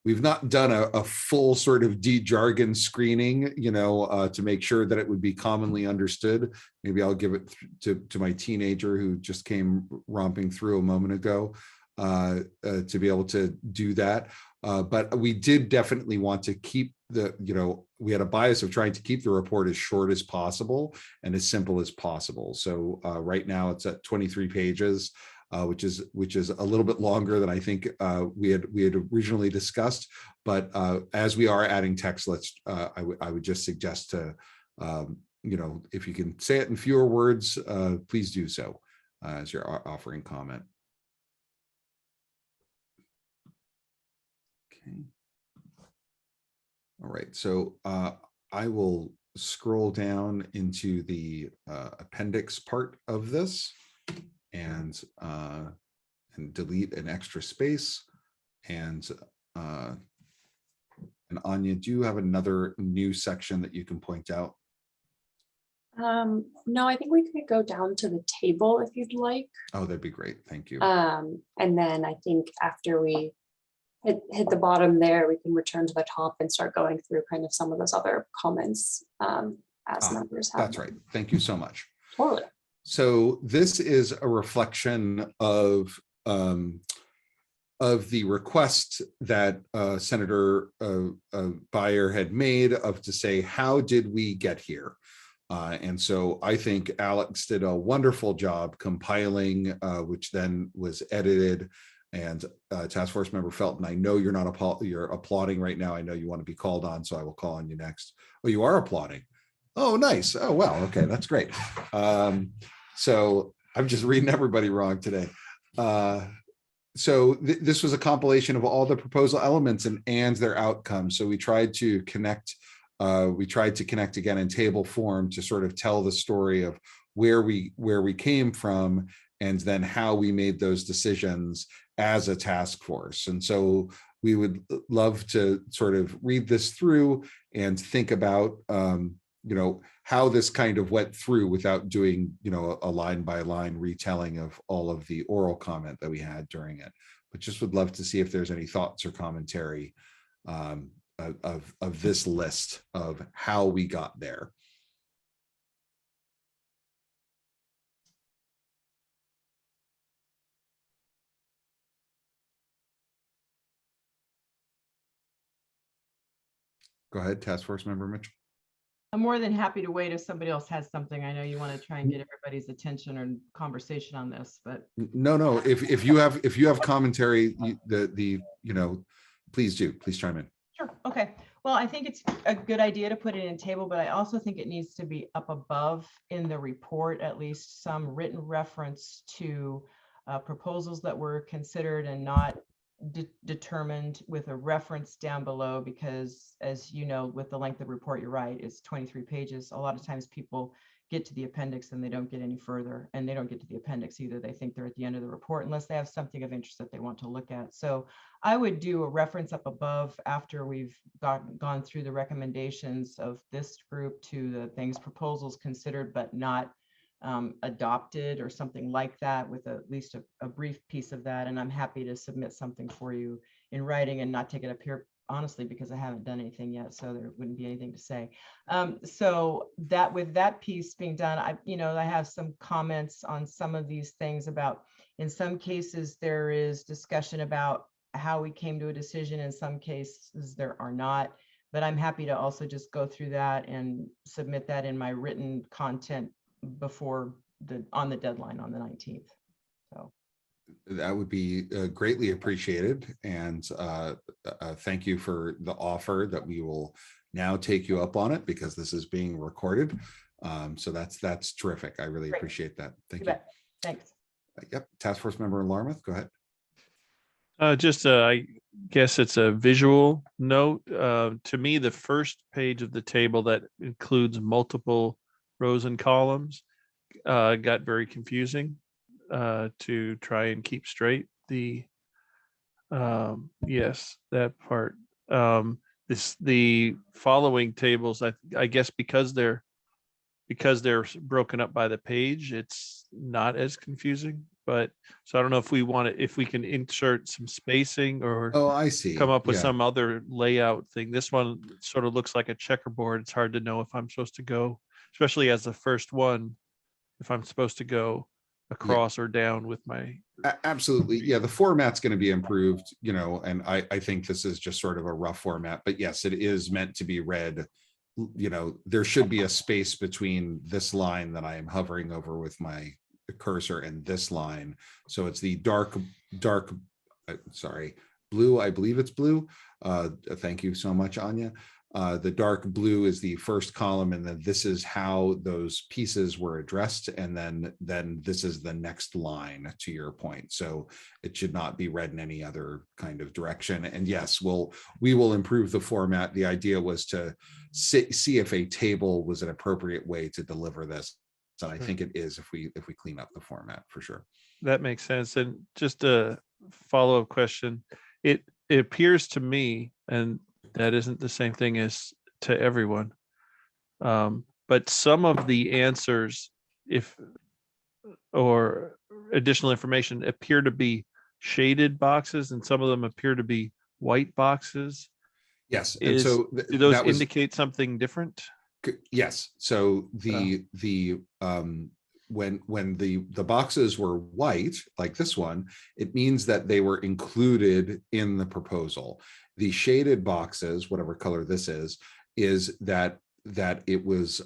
we've not done a full sort of jargon screening, to make sure that it would be commonly understood. Maybe I'll give it to my teenager who just came romping through a moment ago to be able to do that. But we did definitely want to keep we had a bias of trying to keep the report as short as possible and as simple as possible. So right now it's at 23 pages, which is a little bit longer than I think we had originally discussed. But as we are adding text, I would just suggest to if you can say it in fewer words, please do so as you're offering comment. Okay. All right, so I will scroll down into the appendix part of this and delete an extra space. And Anya, do you have another new section that you can point out? No, I think we could go down to the table if you'd like. Oh, that'd be great. Thank you. And then I think after we hit the bottom there, we can return to the top and start going through kind of some of those other comments as members have. That's right. Thank you so much. Totally. So this is a reflection of the request that Senator Beyer had made to say, how did we get here? And so I think Alex did a wonderful job compiling, which then was edited. And Task Force Member Felton, I know you're not you're applauding right now. I know you want to be called on, so I will call on you next. Oh, you are applauding. Oh, nice. Oh, wow. Okay, that's great. So I'm just reading everybody wrong today. So this was a compilation of all the proposal elements and their outcomes. So we tried to connect. Again in table form to sort of tell the story of where we came from and then how we made those decisions as a task force. And so we would love to sort of read this through and think about, how this kind of went through without doing, a line by line retelling of all of the oral comment that we had during it. But just would love to see if there's any thoughts or commentary of this list of how we got there. Go ahead, Task Force Member Mitchell. I'm more than happy to wait if somebody else has something. I know you want to try and get everybody's attention or conversation on this, but No. If you have commentary, please chime in. sure. Okay. Well, I think it's a good idea to put it in table, but I also think it needs to be up above in the report, at least some written reference to proposals that were considered and not determined, with a reference down below, because as you know, with the length of report, you're right, it's 23 pages. A lot of times people get to the appendix and they don't get any further, and they don't get to the appendix either. They think they're at the end of the report unless they have something of interest that they want to look at. So I would do a reference up above after we've gone through the recommendations of this group to the things, proposals considered but not adopted, or something like that, with at least a brief piece of that. And I'm happy to submit something for you in writing and not take it up here, honestly, because I haven't done anything yet, so there wouldn't be anything to say. So that, with that piece being done, I have some comments on some of these things about, in some cases, there is discussion about how we came to a decision. In some cases, there are not, but I'm happy to also just go through that and submit that in my written content before on the deadline on the 19th. So that would be greatly appreciated, and thank you for the offer that we will now take you up on it, because this is being recorded. So that's terrific. I really Great. appreciate that. Thank you you. bet. Thanks. Yep. Task Force Member Larmouth, go ahead. I guess it's a visual note. To me, the first page of the table that includes multiple rows and columns got very confusing to try and keep straight. Yes, that part. The following tables, I guess because they're because they're broken up by the page, it's not as confusing. But so I don't know if we want to, if we can insert some spacing or Oh, I see. come up with Yeah. some other layout thing. This one sort of looks like a checkerboard. It's hard to know if I'm supposed to go, especially as the first one, if I'm supposed to go across or down with my. Absolutely. Yeah, the format's going to be improved, and I think this is just sort of a rough format, but yes, it is meant to be read. There should be a space between this line that I am hovering over with my cursor and this line. So it's the dark, blue. I believe it's blue. Thank you so much, Anya. The dark blue is the first column, and then this is how those pieces were addressed, and then this is the next line, to your point. So it should not be read in any other kind of direction. And yes, we will improve the format. The idea was to see if a table was an appropriate way to deliver this. And I think it is if we clean up the format, for sure. That makes sense. And just a follow-up question. It appears to me, and that isn't the same thing as to everyone. But some of the answers, or additional information, appear to be shaded boxes, and some of them appear to be white boxes. Yes. And so do those indicate something different? Yes. So when the boxes were white, like this one, it means that they were included in the proposal. The shaded boxes, whatever color this is that it was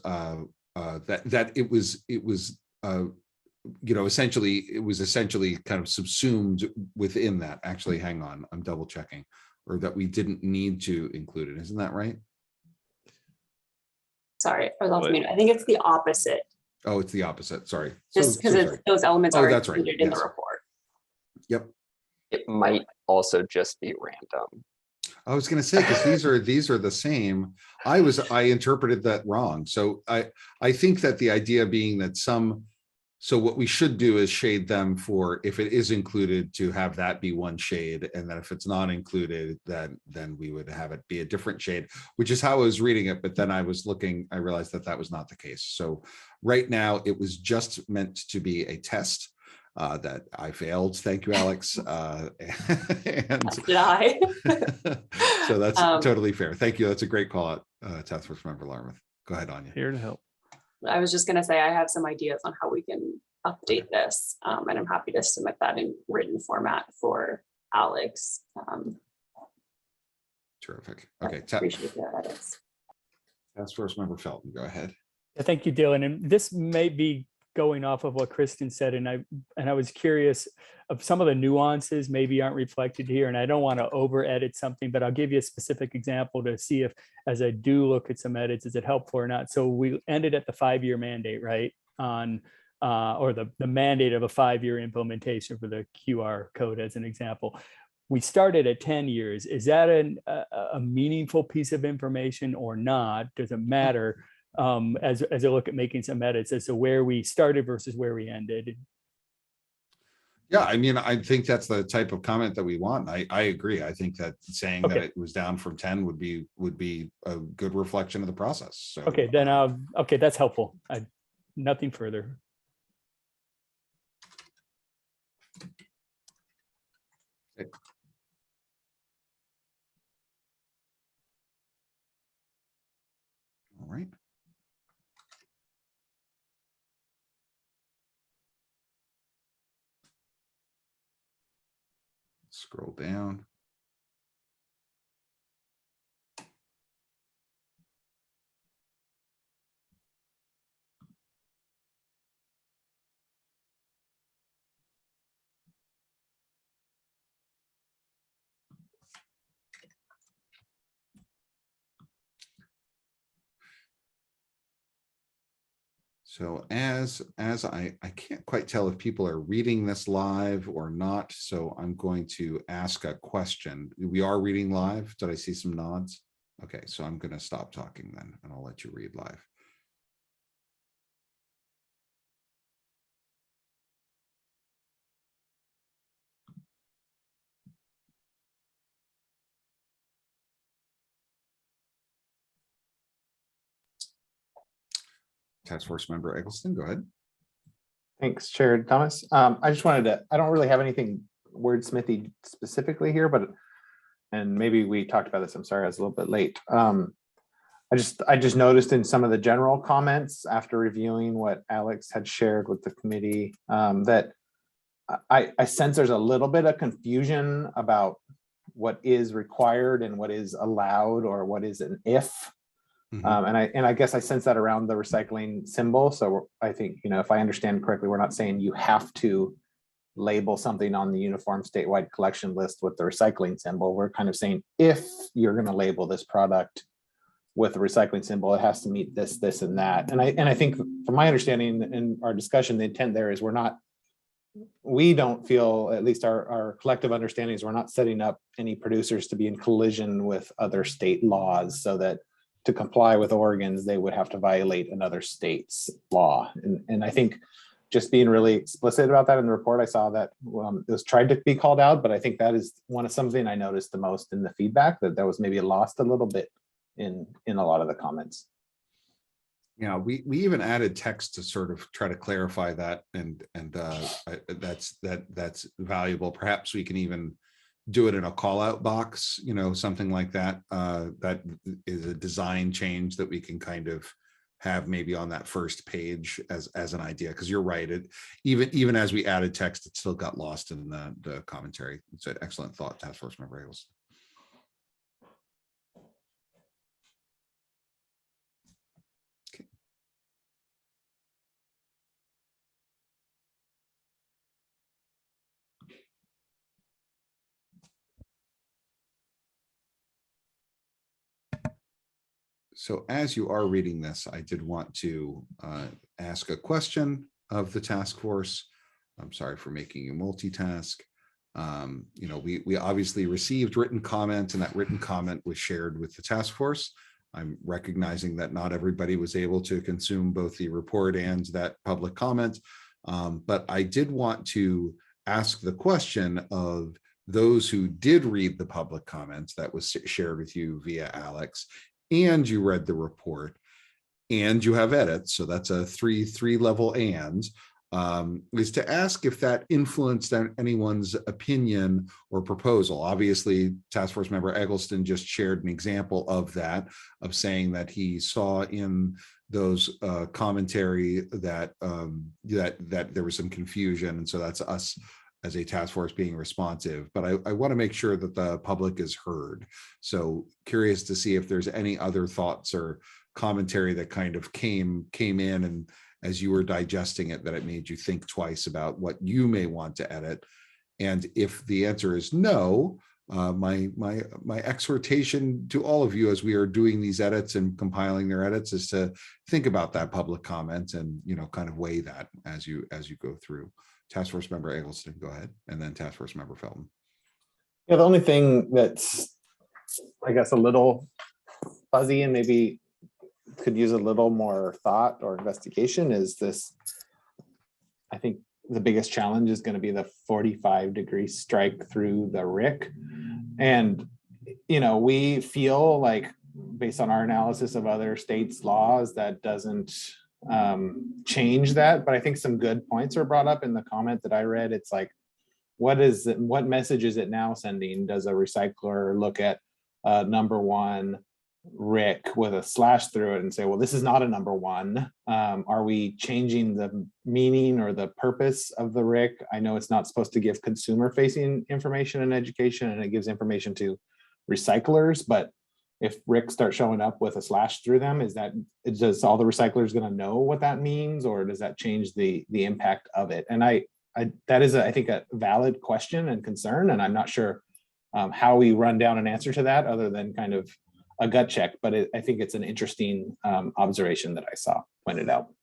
essentially kind of subsumed within that. Actually, hang on, I'm double checking, or that we didn't need to include it. Isn't that right? Sorry, I was off mute. I think it's the opposite. Oh, it's the opposite. Sorry. Just because those elements are that's right. included in the Yes. report. Yep. It might also just be random. I was going to say, because these are the same. I interpreted that wrong. So I think that the idea being that so what we should do is shade them for, if it is included, to have that be one shade, and then if it's not included, then we would have it be a different shade, which is how I was reading it. But then I realized that was not the case. So right now it was just meant to be a test that I failed. Thank you, Alex. And Did I? so that's totally fair. Thank you. That's a great call out, Task Force Member Larmouth. Go ahead, Anya. Here to help. I was just going to say, I have some ideas on how we can update this, and I'm happy to submit that in written format for Alex. Terrific. Okay. Appreciate the edits. Task Force Member Felton, go ahead. Thank you, Dylan. And this may be going off of what Kristen said, and I was curious of some of the nuances maybe aren't reflected here, and I don't want to over edit something, but I'll give you a specific example to see if, as I do look at some edits, is it helpful or not. So we ended at the 5-year mandate, right, on or the mandate of a 5-year implementation for the QR code, as an example. We started at 10 years. Is that a meaningful piece of information or not? Does it matter? As I look at making some edits as to where we started versus where we ended. Yeah, I mean, I think that's the type of comment that we want. I agree. I think that saying that it was down from 10 would be a good reflection of the process. So, okay, then okay, that's helpful. Nothing further. Okay. All right. Scroll down. So as I can't quite tell if people are reading this live or not, so I'm going to ask a question. We are reading live. Did I see some nods? Okay, so I'm going to stop talking then, and I'll let you read live. Task Force Member Eggleston, go ahead. Thanks, Chair Thomas. I just wanted to, I don't really have anything wordsmithy specifically here, but, and maybe we talked about this, I'm sorry, I was a little bit late. I just noticed in some of the general comments after reviewing what Alex had shared with the committee, that I sense there's a little bit of confusion about what is required and what is allowed, or what is an if. Mhm. And I guess I sense that around the recycling symbol. So I think, if I understand correctly, we're not saying you have to label something on the uniform statewide collection list with the recycling symbol. We're kind of saying, if you're going to label this product with the recycling symbol, it has to meet this, this, and that. And I think from my understanding in our discussion, the intent there is we don't feel, at least our collective understanding is, we're not setting up any producers to be in collision with other state laws, so that to comply with Oregon's, they would have to violate another state's law. And I think just being really explicit about that in the report, I saw that it was tried to be called out, but I think that is something I noticed the most in the feedback, that was maybe lost a little bit in a lot of the comments. Yeah, we even added text to sort of try to clarify that, and that's valuable. Perhaps we can even do it in a call out box, something like that. That is a design change that we can kind of have maybe on that first page as an idea, because you're right, it even as we added text, it still got lost in the commentary. It's an excellent thought, Task Force Member Eggleston. So as you are reading this, I did want to ask a question of the task force. I'm sorry for making you multitask. We obviously received written comment, and that written comment was shared with the task force. I'm recognizing that not everybody was able to consume both the report and that public comment, but I did want to ask the question of those who did read the public comments that was shared with you via Alex, and you read the report, and you have edits, so that's a three level and, is to ask if that influenced anyone's opinion or proposal. Obviously, Task Force Member Eggleston just shared an example of that, of saying that he saw in those commentary that that there was some confusion, and so that's us as a task force being responsive. But I want to make sure that the public is heard. So curious to see if there's any other thoughts or commentary that kind of came in, and as you were digesting it, that it made you think twice about what you may want to edit. And if the answer is no, my exhortation to all of you as we are doing these edits and compiling their edits is to think about that public comment and kind of weigh that as you go through. Task Force Member Eggleston, go ahead, and then Task Force Member Felton. Yeah, the only thing that's, I guess, a little fuzzy and maybe could use a little more thought or investigation is this. I think the biggest challenge is going to be the 45-degree strike through the RIC. And, we feel like, based on our analysis of other states' laws, that doesn't change that. But I think some good points are brought up in the comment that I read. It's like, what message is it now sending? Does a recycler look at number one RIC with a slash through it and say, well, this is not a number one? Are we changing the meaning or the purpose of the RIC? I know it's not supposed to give consumer facing information and education, and it gives information to recyclers, but if RICs start showing up with a slash through them, does all the recyclers going to know what that means, or does that change the impact of it? And that is, I think, a valid question and concern, and I'm not sure how we run down an answer to that other than kind of a gut check, but I think it's an interesting observation that I saw pointed out.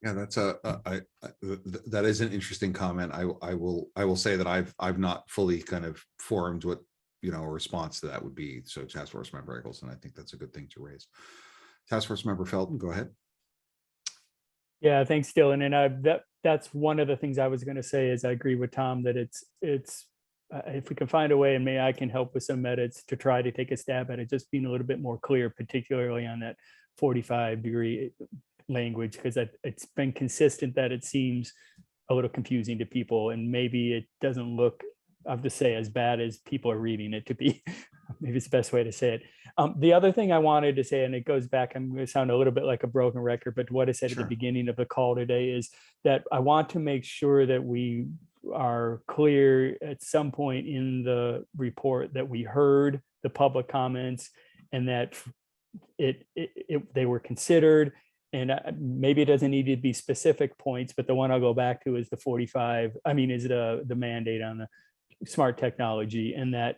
Yeah, that is an interesting comment. I will say that I've not fully kind of formed what a response to that would be. So Task Force Member Eggleston, I think that's a good thing to raise. Task Force Member Felton, go ahead. Yeah, thanks, Dylan. And that's one of the things I was going to say is I agree with Tom that it's if we can find a way, and maybe I can help with some edits to try to take a stab at it, just being a little bit more clear, particularly on that 45-degree, language, because it's been consistent that it seems a little confusing to people, and maybe it doesn't look, I'll just say, as bad as people are reading it to be. Maybe it's the best way to say it. The other thing I wanted to say, and it goes back, I'm going to sound a little bit like a broken record, but what I said at Sure. the beginning of the call today is that I want to make sure that we are clear at some point in the report that we heard the public comments and that they were considered. And maybe it doesn't need to be specific points, but the one I'll go back to is the 45, is the mandate on the smart technology, and that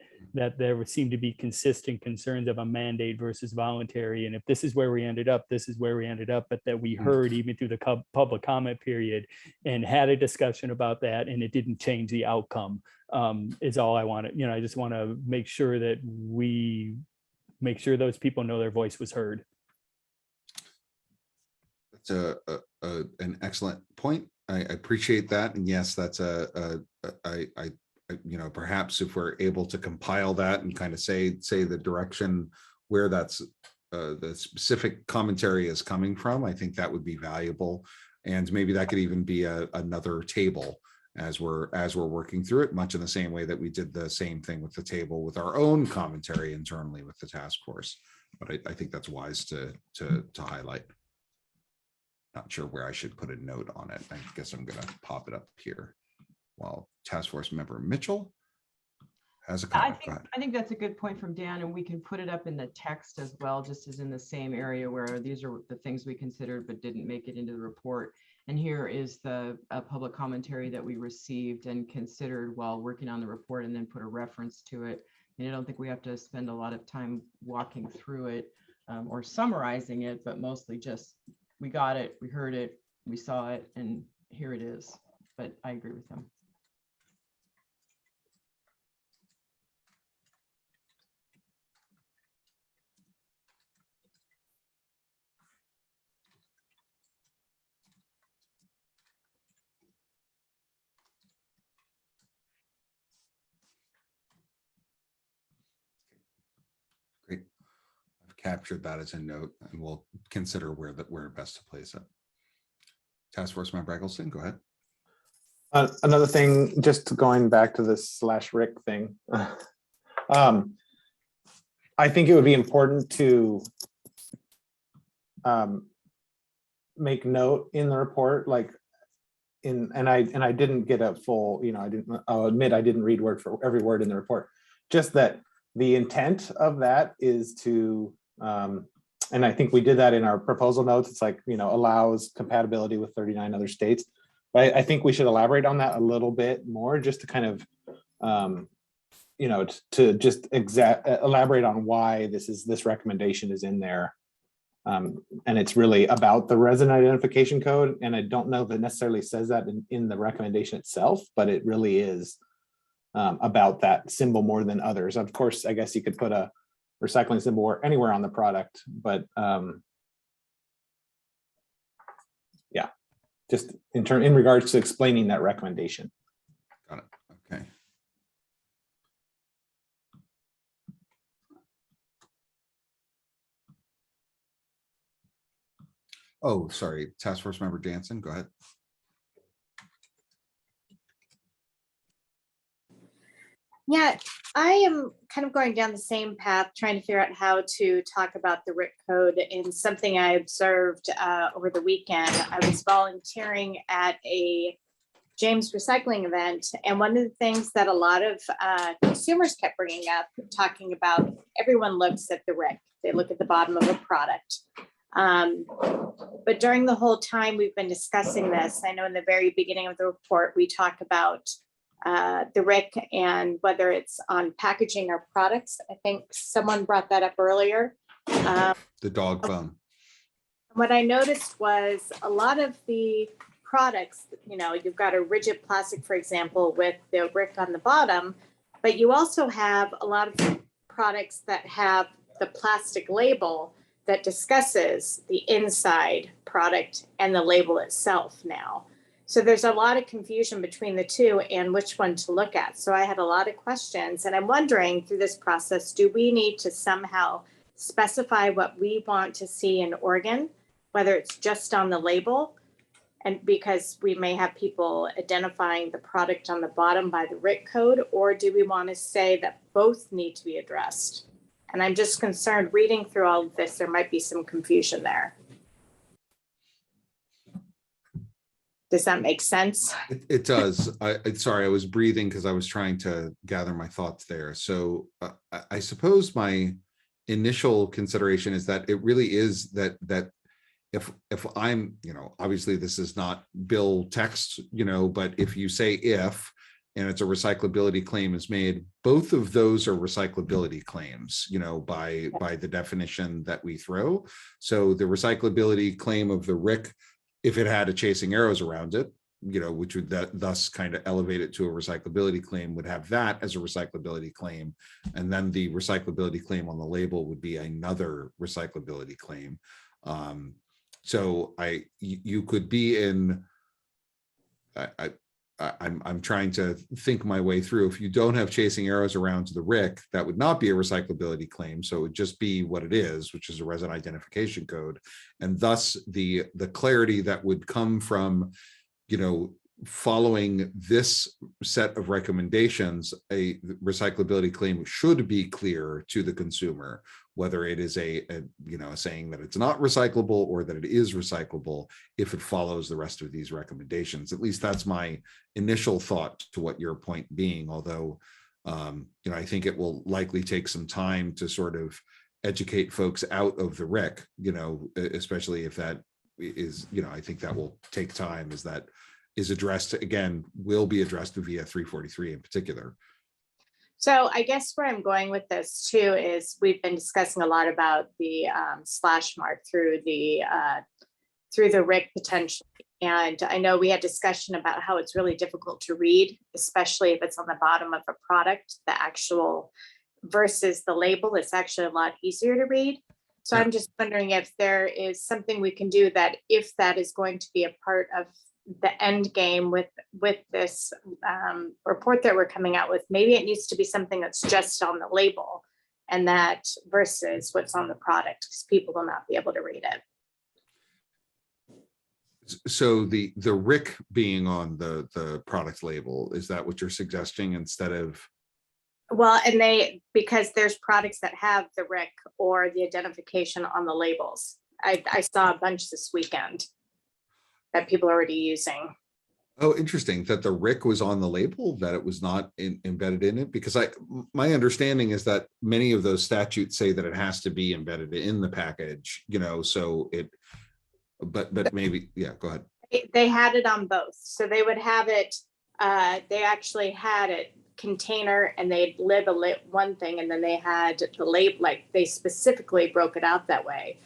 there would seem to be consistent concerns of a mandate versus voluntary. And if this is where we ended up, this is where we ended up, but that we heard even through the public comment period and had a discussion about that, and it didn't change the outcome, is all I wanted. I just want to make sure that we make sure those people know their voice was heard. That's an excellent point. I appreciate that. And yes, that's perhaps if we're able to compile that and kind of say the direction where that's the specific commentary is coming from, I think that would be valuable. And maybe that could even be another table as we're working through it, much in the same way that we did the same thing with the table with our own commentary internally with the task force. But I think that's wise to highlight. Not sure where I should put a note on it. I guess I'm going to pop it up here while Task Force Member Mitchell has a comment. I think that's a good point from Dan, and we can put it up in the text as well, just as in the same area where these are the things we considered but didn't make it into the report. And here is the public commentary that we received and considered while working on the report, and then put a reference to it. And I don't think we have to spend a lot of time walking through it or summarizing it, but mostly just we got it, we heard it, we saw it, and here it is. But I agree with him. Great. I've captured that as a note, and we'll consider where best to place it. Task Force Member Eggleston, go ahead. Another thing, just going back to this /Rick thing. I think it would be important to make note in the report, and I didn't get a full, I'll admit I didn't read word for every word in the report. Just that the intent of that is to, and I think we did that in our proposal notes. It's allows compatibility with 39 other states. But I think we should elaborate on that a little bit more, just to kind of, to just elaborate on why this recommendation is in there. And it's really about the resident identification code. And I don't know if it necessarily says that in the recommendation itself, but it really is about that symbol more than others. Of course, I guess you could put a recycling symbol anywhere on the product, but yeah, just in regards to explaining that recommendation. Got it. Okay. Oh, sorry. Task Force Member Jansen, go ahead. Yeah, I am kind of going down the same path, trying to figure out how to talk about the RIC code. And something I observed over the weekend, I was volunteering at a James Recycling event. And one of the things that a lot of consumers kept bringing up, talking about, everyone looks at the RIC. They look at the bottom of a product. But during the whole time we've been discussing this, I know in the very beginning of the report, we talk about the RIC and whether it's on packaging or products. I think someone brought that up earlier. The dog phone. What I noticed was a lot of the products, you've got a rigid plastic, for example, with the RIC on the bottom, but you also have a lot of products that have the plastic label that discusses the inside product and the label itself now. So there's a lot of confusion between the two and which one to look at. So I had a lot of questions, and I'm wondering through this process, do we need to somehow specify what we want to see in Oregon whether it's just on the label, and because we may have people identifying the product on the bottom by the RIC code, or do we want to say that both need to be addressed? And I'm just concerned, reading through all of this, there might be some confusion there. Does that make sense? It does. Sorry, I was breathing because I was trying to gather my thoughts there. So I suppose my initial consideration is that it really is that if I'm, obviously this is not bill text, but if you say if, and it's a recyclability claim is made, both of those are recyclability claims, by the definition that we throw. So the recyclability claim of the RIC, if it had a chasing arrows around it, which would thus kind of elevate it to a recyclability claim, would have that as a recyclability claim. And then the recyclability claim on the label would be another recyclability claim. So you could be in, I'm trying to think my way through. If you don't have chasing arrows around to the RIC, that would not be a recyclability claim. So it would just be what it is, which is a resident identification code. And thus the clarity that would come from, following this set of recommendations, a recyclability claim should be clear to the consumer, whether it is a saying that it's not recyclable or that it is recyclable, if it follows the rest of these recommendations. At least that's my initial thought to what your point being, although I think it will likely take some time to sort of educate folks out of the RIC, especially if that is, I think that will take time, as that is addressed, again, will be addressed via 343 in particular. So I guess where I'm going with this too is we've been discussing a lot about the slash mark through the RIC potentially. And I know we had discussion about how it's really difficult to read, especially if it's on the bottom of a product, the actual versus the label. It's actually a lot easier to read. So I'm just wondering if there is something we can do that, if that is going to be a part of the end game with this report that we're coming out with, maybe it needs to be something that's just on the label, and that versus what's on the product, because people will not be able to read it. So the RIC being on the product label, is that what you're suggesting instead of? Well, and because there's products that have the RIC or the identification on the labels. I saw a bunch this weekend that people are already using. Oh, interesting that the RIC was on the label, that it was not embedded in it, because my understanding is that many of those statutes say that it has to be embedded in the package, so it, but maybe, yeah, go ahead. They had it on both. So they would have it, they actually had it container, and they'd live one thing, and then they had the label, like they specifically broke it out that way.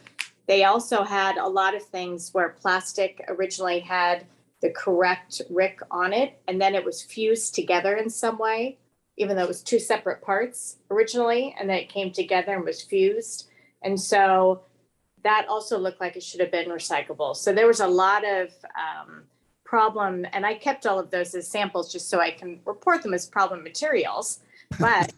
They also had a lot of things where plastic originally had the correct RIC on it, and then it was fused together in some way, even though it was two separate parts originally, and then it came together and was fused. And so that also looked like it should have been recyclable. So there was a lot of problem, and I kept all of those as samples just so I can report them as problem materials. But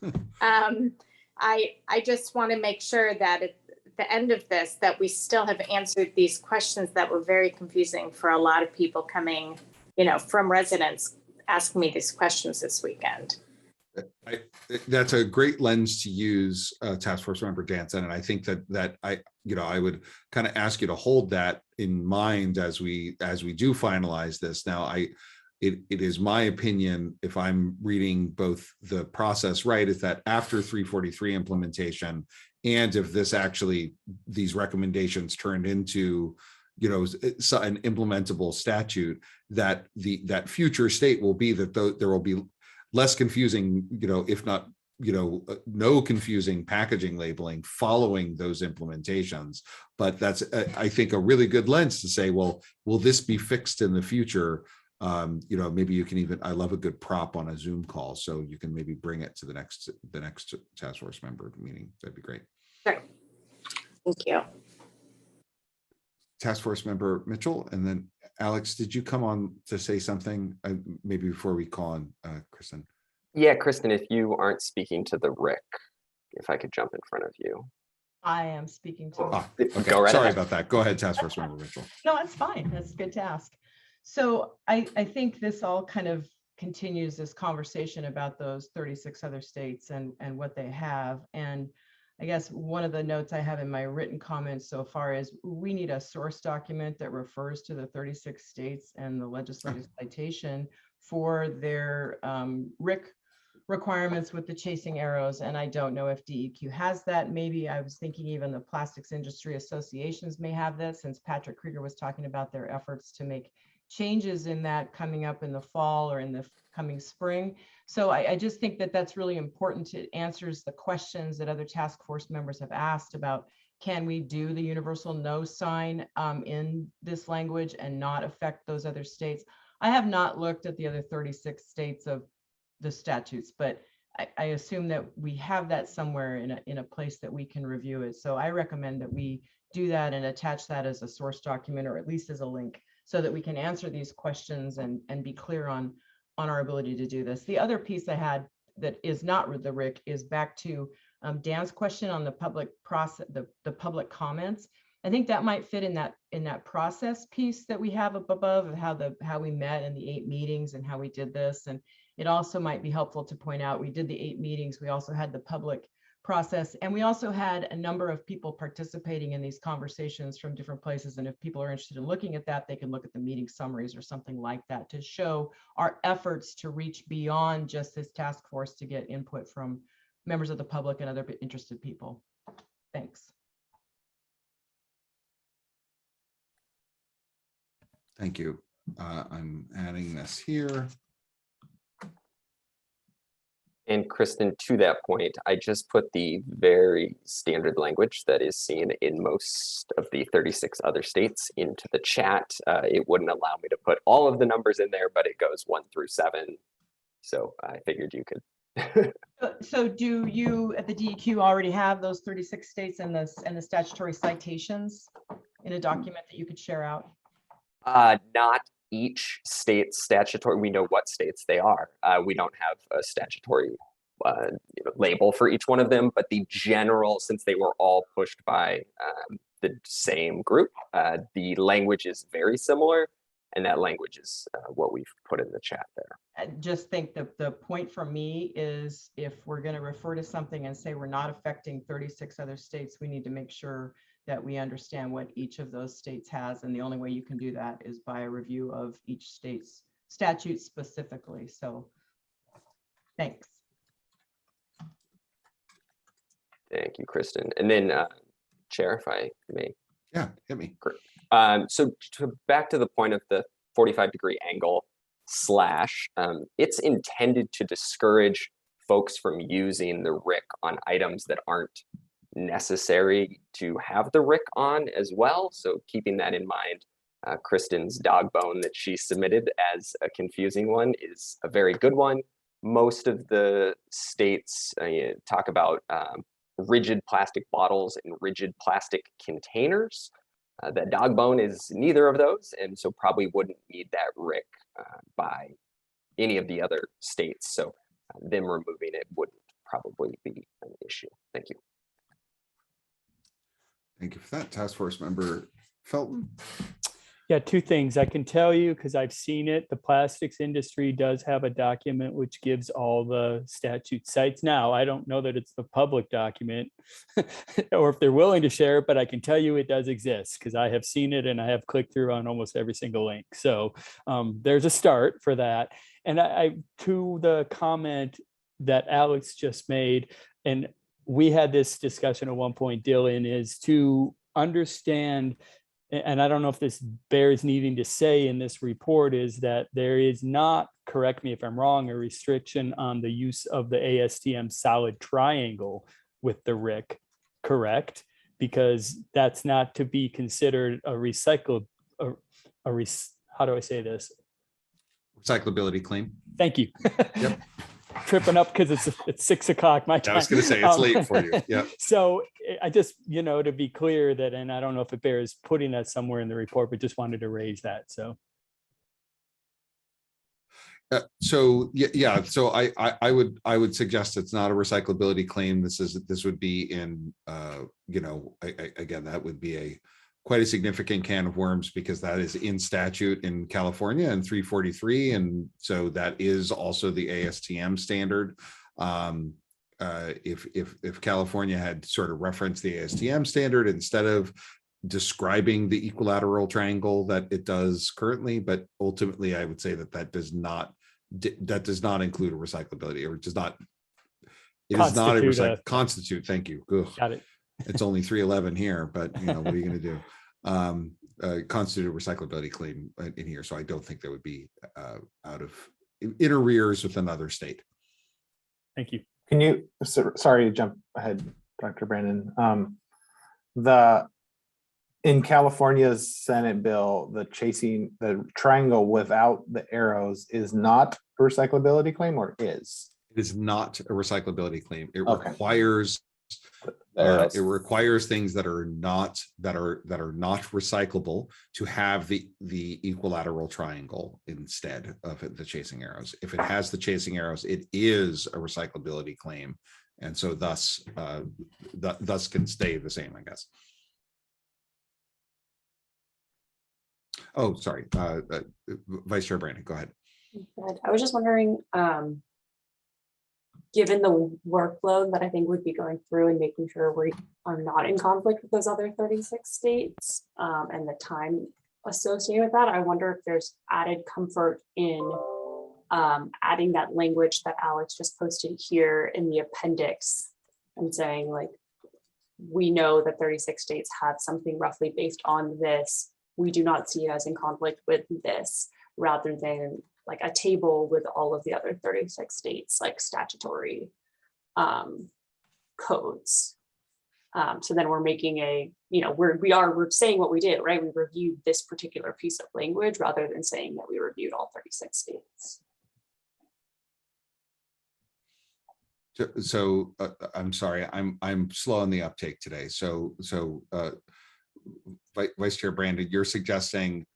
I just want to make sure that at the end of this, that we still have answered these questions that were very confusing for a lot of people coming, from residents asking me these questions this weekend. That's a great lens to use, Task Force Member Jansen, and I think that I would kind of ask you to hold that in mind as we do finalize this. Now, it is my opinion, if I'm reading both the process right, is that after 343 implementation, and if these recommendations turned into, an implementable statute, that that future state will be that there will be less confusing, if not, no confusing packaging labeling following those implementations. But that's, I think, a really good lens to say, well, will this be fixed in the future? Maybe you can even, I love a good prop on a Zoom call, so you can maybe bring it to the next task force member meeting. That'd be great. Sure. Thank you. Task Force Member Mitchell, and then Alex, did you come on to say something maybe before we call on Kristen? Yeah, Kristen, if you aren't speaking to the RIC, if I could jump in front of you. I am speaking to. Ah, okay, Go right sorry ahead. about that. Go ahead, Task Force Member Mitchell. No, it's fine. That's good to ask. So I think this all kind of continues this conversation about those 36 other states and what they have. And I guess one of the notes I have in my written comments so far is we need a source document that refers to the 36 states and the legislative citation for their RIC requirements with the chasing arrows. And I don't know if DEQ has that. Maybe I was thinking even the plastics industry associations may have that, since Patrick Krieger was talking about their efforts to make changes in that coming up in the fall or in the coming spring. So I just think that that's really important. It answers the questions that other task force members have asked about, can we do the universal no sign in this language and not affect those other states? I have not looked at the other 36 states of the statutes, but I assume that we have that somewhere in a place that we can review it. So I recommend that we do that and attach that as a source document, or at least as a link, so that we can answer these questions and be clear on our ability to do this. The other piece I had that is not with the RIC is back to Dan's question on the public process, the public comments. I think that might fit in that process piece that we have up above of how we met in the 8 meetings and how we did this. And it also might be helpful to point out, we did the 8 meetings. We also had the public process, and we also had a number of people participating in these conversations from different places. And if people are interested in looking at that, they can look at the meeting summaries or something like that to show our efforts to reach beyond just this task force to get input from members of the public and other interested people. Thanks. Thank you. I'm adding this here. And Kristen, to that point, I just put the very standard language that is seen in most of the 36 other states into the chat. It wouldn't allow me to put all of the numbers in there, but it goes 1 through 7. So I figured you could. So do you at the DEQ already have those 36 states and the statutory citations in a document that you could share out? Not each state's statutory. We know what states they are. We don't have a statutory label for each one of them, but the general, since they were all pushed by the same group, the language is very similar, and that language is what we've put in the chat there. I just think that the point for me is, if we're going to refer to something and say we're not affecting 36 other states, we need to make sure that we understand what each of those states has. And the only way you can do that is by a review of each state's statute specifically. So thanks. Thank you, Kristen. And then Chair, if I may. Yeah, hit me. So back to the point of the 45-degree angle slash, it's intended to discourage folks from using the RIC on items that aren't necessary to have the RIC on as well. So keeping that in mind, Kristen's dog bone that she submitted as a confusing one is a very good one. Most of the states talk about rigid plastic bottles and rigid plastic containers. That dog bone is neither of those, and so probably wouldn't need that RIC by any of the other states. So them removing it wouldn't probably be an issue. Thank you. Thank you for that. Task Force Member Felton. Yeah, 2 things I can tell you, because I've seen it. The plastics industry does have a document which gives all the statute sites. Now, I don't know that it's the public document or if they're willing to share it, but I can tell you it does exist because I have seen it and I have clicked through on almost every single link. So there's a start for that. And I to the comment that Alex just made, and we had this discussion at one point, Dylan, is to understand, and I don't know if this bears needing to say in this report, is that there is not, correct me if I'm wrong, a restriction on the use of the ASTM solid triangle with the RIC, correct? Because that's not to be considered a recycled, how do I say this? Recyclability claim. Thank you. Yep. Tripping up because it's 6 o'clock my time. I was going to say it's late for you. Yeah. So I just, to be clear that, and I don't know if it bears putting that somewhere in the report, but just wanted to raise that. So. So, yeah, so I would suggest it's not a recyclability claim. This would be in, you know, again, that would be quite a significant can of worms, because that is in statute in California and 343. And so that is also the ASTM standard. If California had sort of referenced the ASTM standard instead of describing the equilateral triangle that it does currently, but ultimately I would say that does not include a recyclability, or does not, it is not a constitute. Thank you. Ugh. Got it. It's only 311 here, but you know, what are you going to do? Constitute a recyclability claim in here. So I don't think that would be out of in arrears with another state. Thank you. Can you, sorry to jump ahead, Dr. Brandon. In California's Senate bill, the triangle without the arrows is not a recyclability claim, or is? It is not a recyclability claim. It Okay. requires things that are not recyclable to have the equilateral triangle instead of the chasing arrows. If it has the chasing arrows, it is a recyclability claim, and so thus can stay the same, I guess. Oh, sorry, Vice Chair Brandon, go ahead. I was just wondering, given the workload that I think would be going through and making sure we are not in conflict with those other 36 states, and the time associated with that, I wonder if there's added comfort in adding that language that Alex just posted here in the appendix and saying, like, we know that 36 states have something roughly based on this. We do not see it as in conflict with this, rather than like a table with all of the other 36 states, like statutory codes. So then we're making we're saying what we did, right? We reviewed this particular piece of language rather than saying that we reviewed all 36 states. So I'm sorry, I'm slow on the uptake today. So Vice Chair Brandon, you're suggesting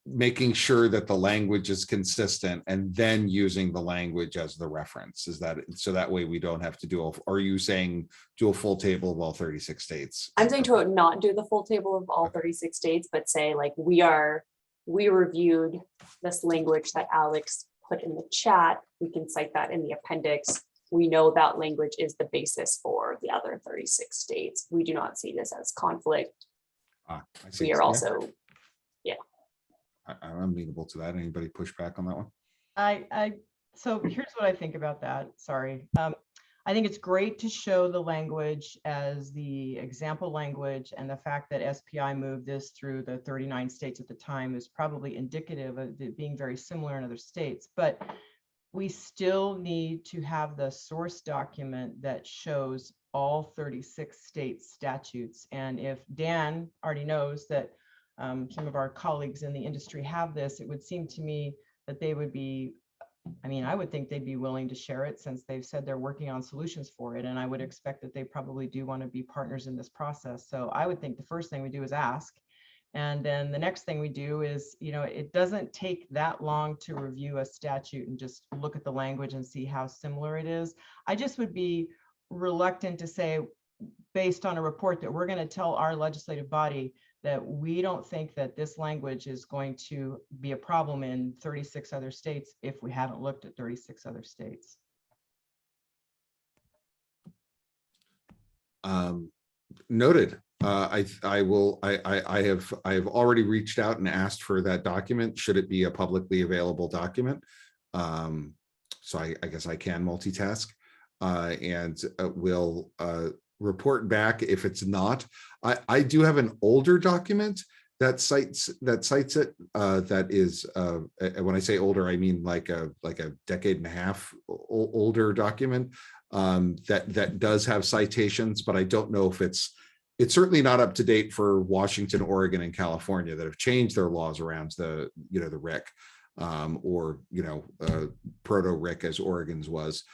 making sure that the language is consistent and then using the language as the reference. Is that so that way we don't have to do are you saying do a full table of all 36 states? I'm saying to not do the full table of all 36 states, but say like we reviewed this language that Alex put in the chat. We can cite that in the appendix. We know that language is the basis for the other 36 states. We do not see this as conflict. We are also, yeah. I'm amenable to that. Anybody push back on that one? So here's what I think about that. Sorry. I think it's great to show the language as the example language, and the fact that SPI moved this through the 39 states at the time is probably indicative of it being very similar in other states. But we still need to have the source document that shows all 36 state statutes. And if Dan already knows that some of our colleagues in the industry have this, it would seem to me that they would be, I would think they'd be willing to share it, since they've said they're working on solutions for it. And I would expect that they probably do want to be partners in this process. So I would think the first thing we do is ask. And then the next thing we do is, it doesn't take that long to review a statute and just look at the language and see how similar it is. I just would be reluctant to say, based on a report, that we're going to tell our legislative body that we don't think that this language is going to be a problem in 36 other states if we haven't looked at 36 other states. Noted. I have already reached out and asked for that document, should it be a publicly available document. So I guess I can multitask and will report back if it's not. I do have an older document that cites it. That is, when I say older, I mean like a decade and a half older document that does have citations, but I don't know if it's certainly not up to date for Washington, Oregon, and California that have changed their laws around the RIC or proto-RIC as Oregon's was.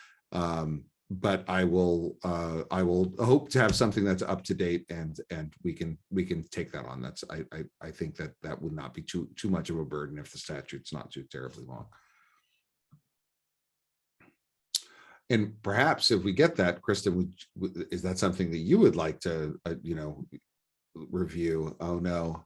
But I will hope to have something that's up to date, and we can take that on. That's I think that would not be too much of a burden if the statute's not too terribly long. And perhaps if we get that, Kristen, is that something that you would like to, review? Oh, no,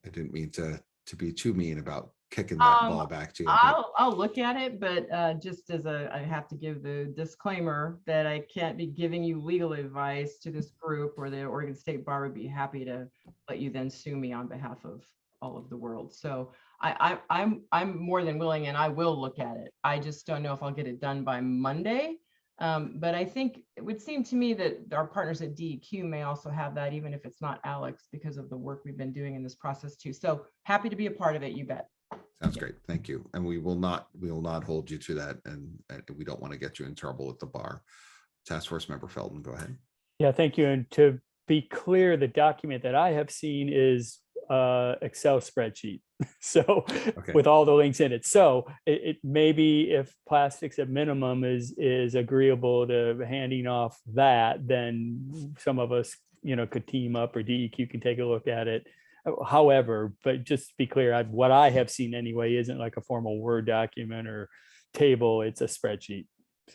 I didn't mean to be too mean about kicking that ball back to you. but- I'll look at it, but just as I have to give the disclaimer that I can't be giving you legal advice to this group, or the Oregon State Bar would be happy to let you then sue me on behalf of all of the world. So I'm more than willing, and I will look at it. I just don't know if I'll get it done by Monday. But I think it would seem to me that our partners at DEQ may also have that, even if it's not Alex, because of the work we've been doing in this process too. So happy to be a part of it, you bet. Sounds great. Thank you. And we will not hold you to that. And we don't want to get you in trouble with the bar. Task Force Member Felton, go ahead. Yeah, thank you. And to be clear, the document that I have seen is Excel spreadsheet. So with all the links in it. So it maybe if plastics at minimum is agreeable to handing off that, then some of us, could team up, or DEQ can take a look at it. However, but just to be clear, what I have seen anyway isn't like a formal Word document or table. It's a spreadsheet.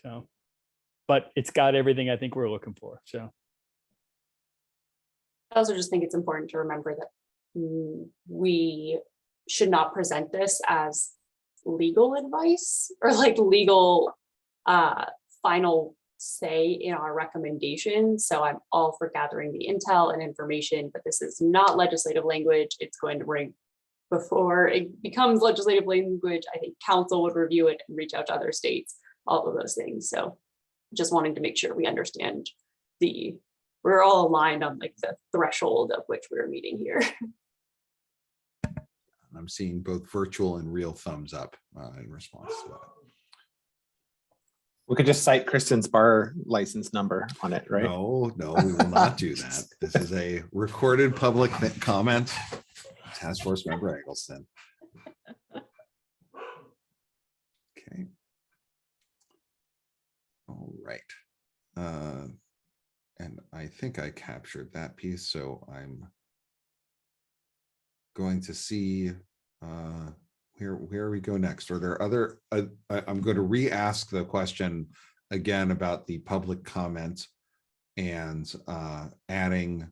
So, but it's got everything I think we're looking for. So. I also just think it's important to remember that we should not present this as legal advice or like legal final say in our recommendations. So I'm all for gathering the intel and information, but this is not legislative language. It's going to bring, before it becomes legislative language, I think council would review it and reach out to other states, all of those things. So just wanting to make sure we understand we're all aligned on like the threshold of which we're meeting here. I'm seeing both virtual and real thumbs up in response to that. We could just cite Kristen's bar license number on it, right? No, we will not do that. This is a recorded public comment. Task Force Member Eggleston. Okay. All right. And I think I captured that piece, so I'm going to see where we go next. Are there other, I'm going to re-ask the question again about the public comment and adding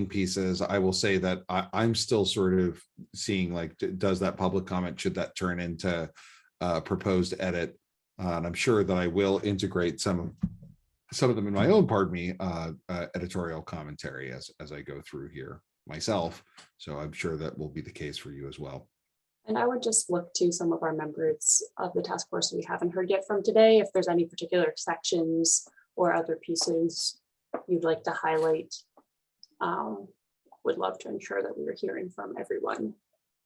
pieces. I will say that I'm still sort of seeing like, does that public comment, should that turn into a proposed edit? And I'm sure that I will integrate some of them in my own, editorial commentary as I go through here myself. So I'm sure that will be the case for you as well. And I would just look to some of our members of the task force we haven't heard yet from today. If there's any particular sections or other pieces you'd like to highlight, would love to ensure that we are hearing from everyone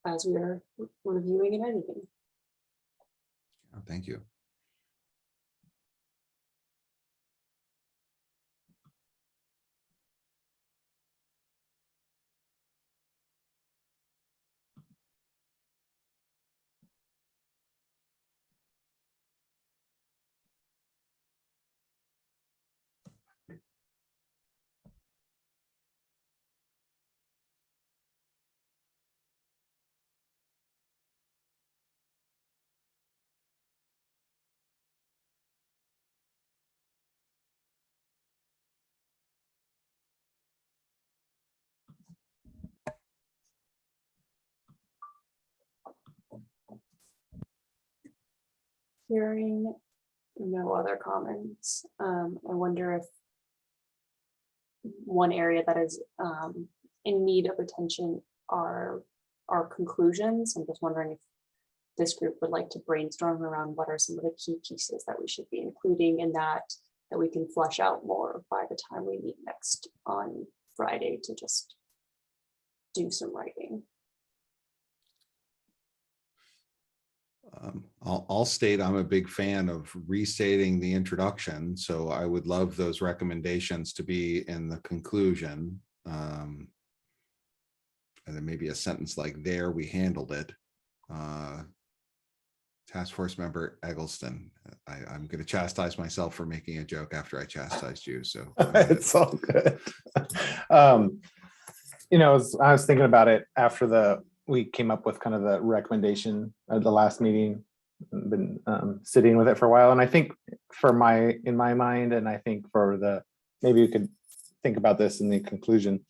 as we are reviewing and editing. Thank you. Hearing no other comments, I wonder if one area that is in need of attention are our conclusions. I'm just wondering if this group would like to brainstorm around what are some of the key pieces that we should be including in that we can flesh out more by the time we meet next on Friday to just do some writing. I'll state I'm a big fan of restating the introduction, so I would love those recommendations to be in the conclusion. And then maybe a sentence like, there we handled it. Task Force Member Eggleston, I'm going to chastise myself for making a joke after I chastised you, so. It's all good. I was thinking about it after we came up with kind of the recommendation of the last meeting, been sitting with it for a while. And I think in my mind, and I think for the, maybe we could think about this in the conclusion.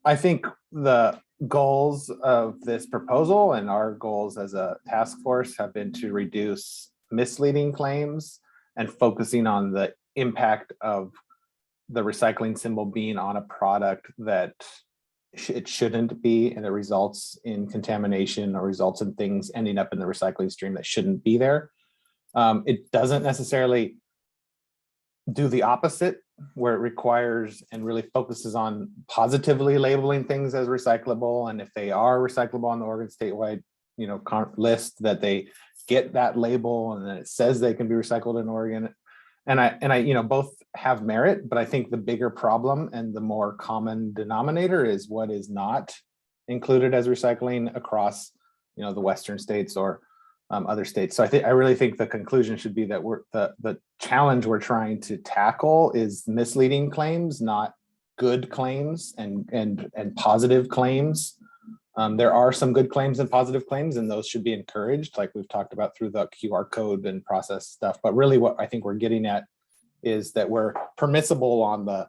I think the goals of this proposal and our goals as a task force have been to reduce misleading claims and focusing on the impact of the recycling symbol being on a product that it shouldn't be, and it results in contamination or results in things ending up in the recycling stream that shouldn't be there. It doesn't necessarily do the opposite, where it requires and really focuses on positively labeling things as recyclable, and if they are recyclable on the Oregon statewide, you know, list, that they get that label and then it says they can be recycled in Oregon. And I, you know, both have merit, but I think the bigger problem and the more common denominator is what is not included as recycling across, you know, the Western states or other states. So I really think the conclusion should be that the challenge we're trying to tackle is misleading claims, not good claims and positive claims. There are some good claims and positive claims, and those should be encouraged, like we've talked about through the QR code and process stuff. But really what I think we're getting at is that we're permissible on the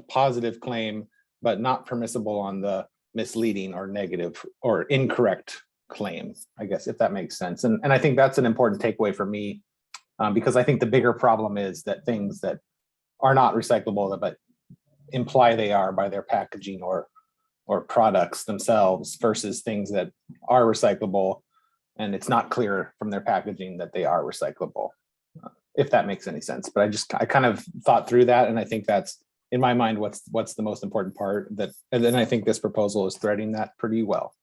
positive claim, but not permissible on the misleading or negative or incorrect claim, I guess, if that makes sense. And I think that's an important takeaway for me, because I think the bigger problem is that things that are not recyclable, but imply they are by their packaging or products themselves, versus things that are recyclable and it's not clear from their packaging that they are recyclable, if that makes any sense. But I kind of thought through that, and I think that's, in my mind, what's the most important part, that, and then I think this proposal is threading that pretty well.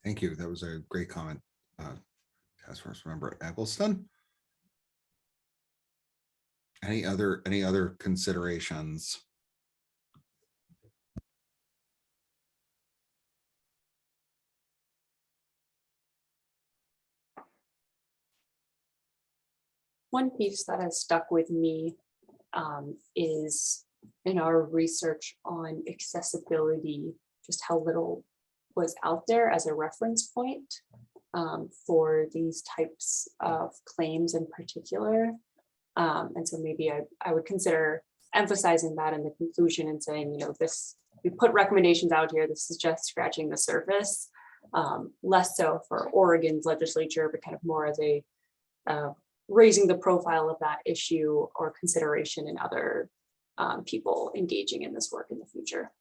Thank you. That was a great comment. Task Force Member Eggleston. Any other considerations? One piece that has stuck with me is in our research on accessibility, just how little was out there as a reference point for these types of claims in particular. And so maybe I would consider emphasizing that in the conclusion and saying, you know, this, we put recommendations out here, this is just scratching the surface, less so for Oregon's legislature, but kind of more as a raising the profile of that issue or consideration in other people engaging in this work in the future.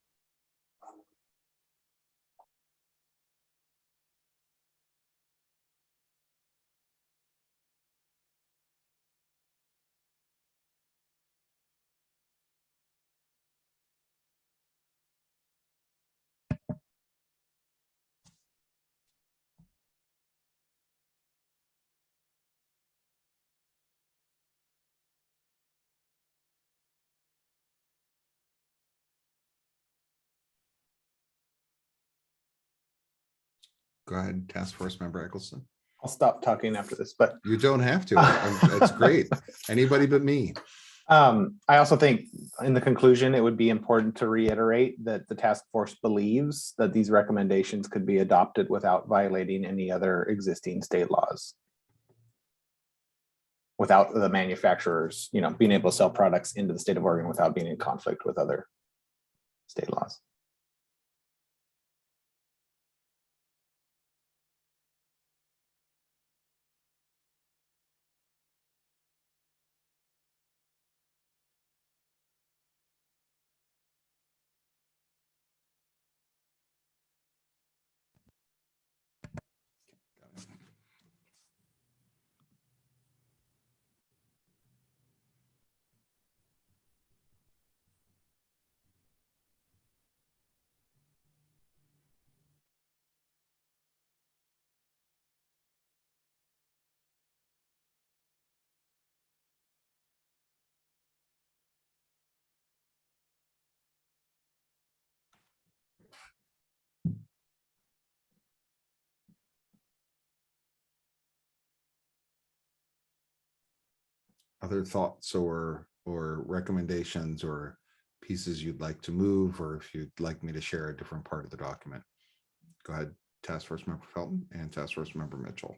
Go ahead, Task Force Member Eggleston. I'll stop talking after this, but You don't have to. That's great. Anybody but me. I also think in the conclusion, it would be important to reiterate that the task force believes that these recommendations could be adopted without violating any other existing state laws, without the manufacturers, you know, being able to sell products into the state of Oregon without being in conflict with other state laws. Other thoughts or recommendations or pieces you'd like to move, or if you'd like me to share a different part of the document. Go ahead, Task Force Member Felton and Task Force Member Mitchell.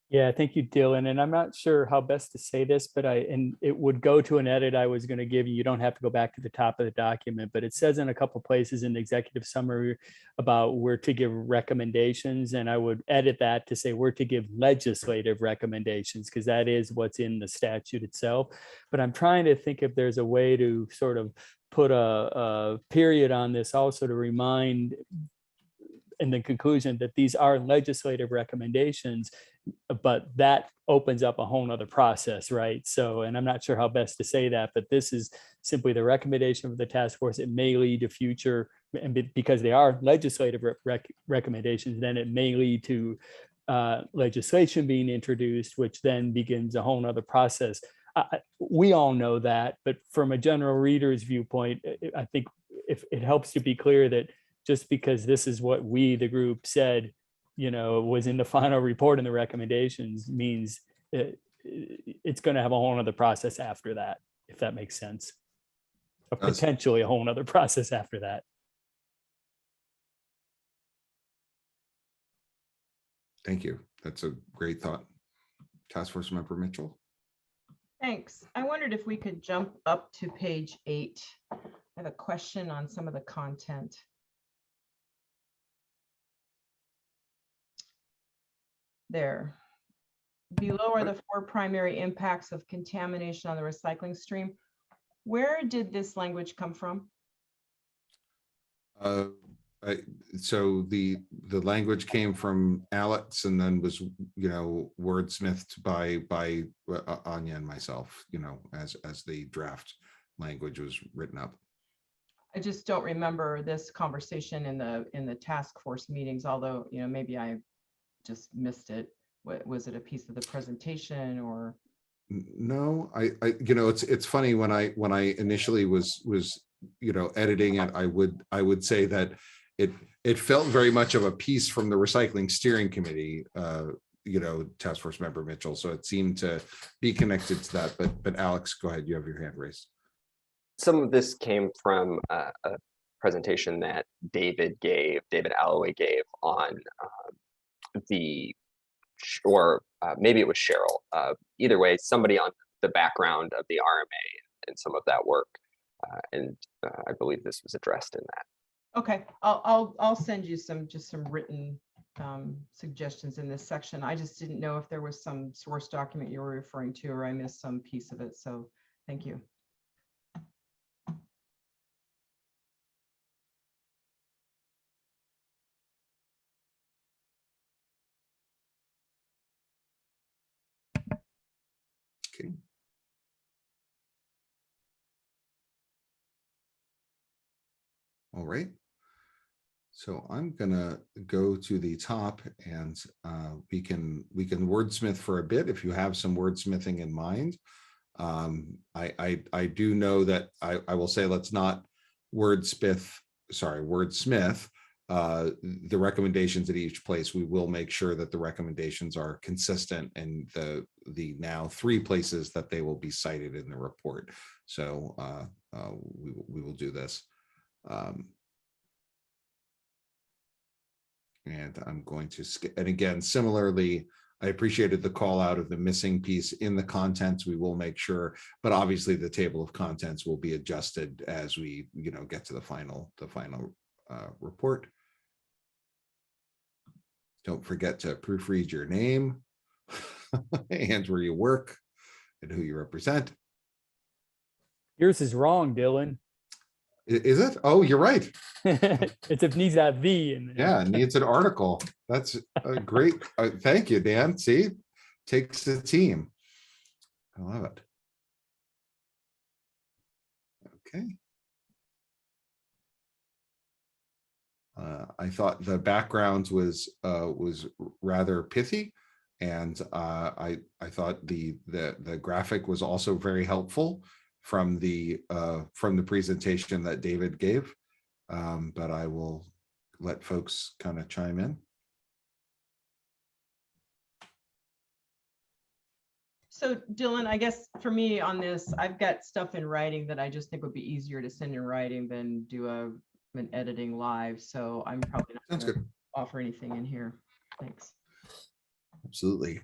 Yeah, thank you, Dylan. And I'm not sure how best to say this, but and it would go to an edit I was going to give you. You don't have to go back to the top of the document, but it says in a couple places in the executive summary about where to give recommendations. And I would edit that to say where to give legislative recommendations, because that is what's in the statute itself. But I'm trying to think if there's a way to sort of put a period on this also to remind in the conclusion that these are legislative recommendations, but that opens up a whole nother process, right? So, and I'm not sure how best to say that, but this is simply the recommendation of the task force. It may lead to future, and because they are legislative recommendations, then it may lead to legislation being introduced, which then begins a whole nother process. We all know that, but from a general reader's viewpoint, I think if it helps to be clear that just because this is what we, the group, said, was in the final report and the recommendations, means it's going to have a whole nother process after that, if that makes sense. Or potentially a whole nother process after that. Thank you. That's a great thought. Task Force Member Mitchell. Thanks. I wondered if we could jump up to page 8. I have a question on some of the content. There. Below are the 4 primary impacts of contamination on the recycling stream. Where did this language come from? So the language came from Alex and then was, wordsmithed by Anya and myself, as the draft language was written up. I just don't remember this conversation in the task force meetings, although, maybe I just missed it. Was it a piece of the presentation or? No, it's funny when I initially was editing it, I would say that it felt very much of a piece from the recycling steering committee, Task Force Member Mitchell. So it seemed to be connected to that, but Alex, go ahead. You have your hand raised. Some of this came from a presentation that David Alloway gave on maybe it was Cheryl. Either way, somebody on the background of the RMA and some of that work. I believe this was addressed in that. Okay, I'll send you some written suggestions in this section. I just didn't know if there was some source document you were referring to, or I missed some piece of it. So thank you. Okay. All right. So I'm gonna go to the top, and we can wordsmith for a bit if you have some wordsmithing in mind. I do know that I will say let's not wordsmith the recommendations at each place. We will make sure that the recommendations are consistent in the now 3 places that they will be cited in the report. So we will do this. And I'm going to skip, and again, similarly, I appreciated the call out of the missing piece in the contents. We will make sure, but obviously the table of contents will be adjusted as we, get to the final report. Don't forget to proofread your name and where you work and who you represent. Yours is wrong, Dylan. Is it? Oh, you're right. It needs that V in there. Yeah, it needs an article. That's a great. Thank you, Dan. See, takes the team. I love it. Okay. I thought the background was rather pithy, and I thought the graphic was also very helpful from the presentation that David gave, but I will let folks kind of chime in. So Dylan, I guess for me on this, I've got stuff in writing that I just think would be easier to send in writing than do an editing live. So I'm probably not Sounds going to good. offer anything in here. Thanks. Absolutely.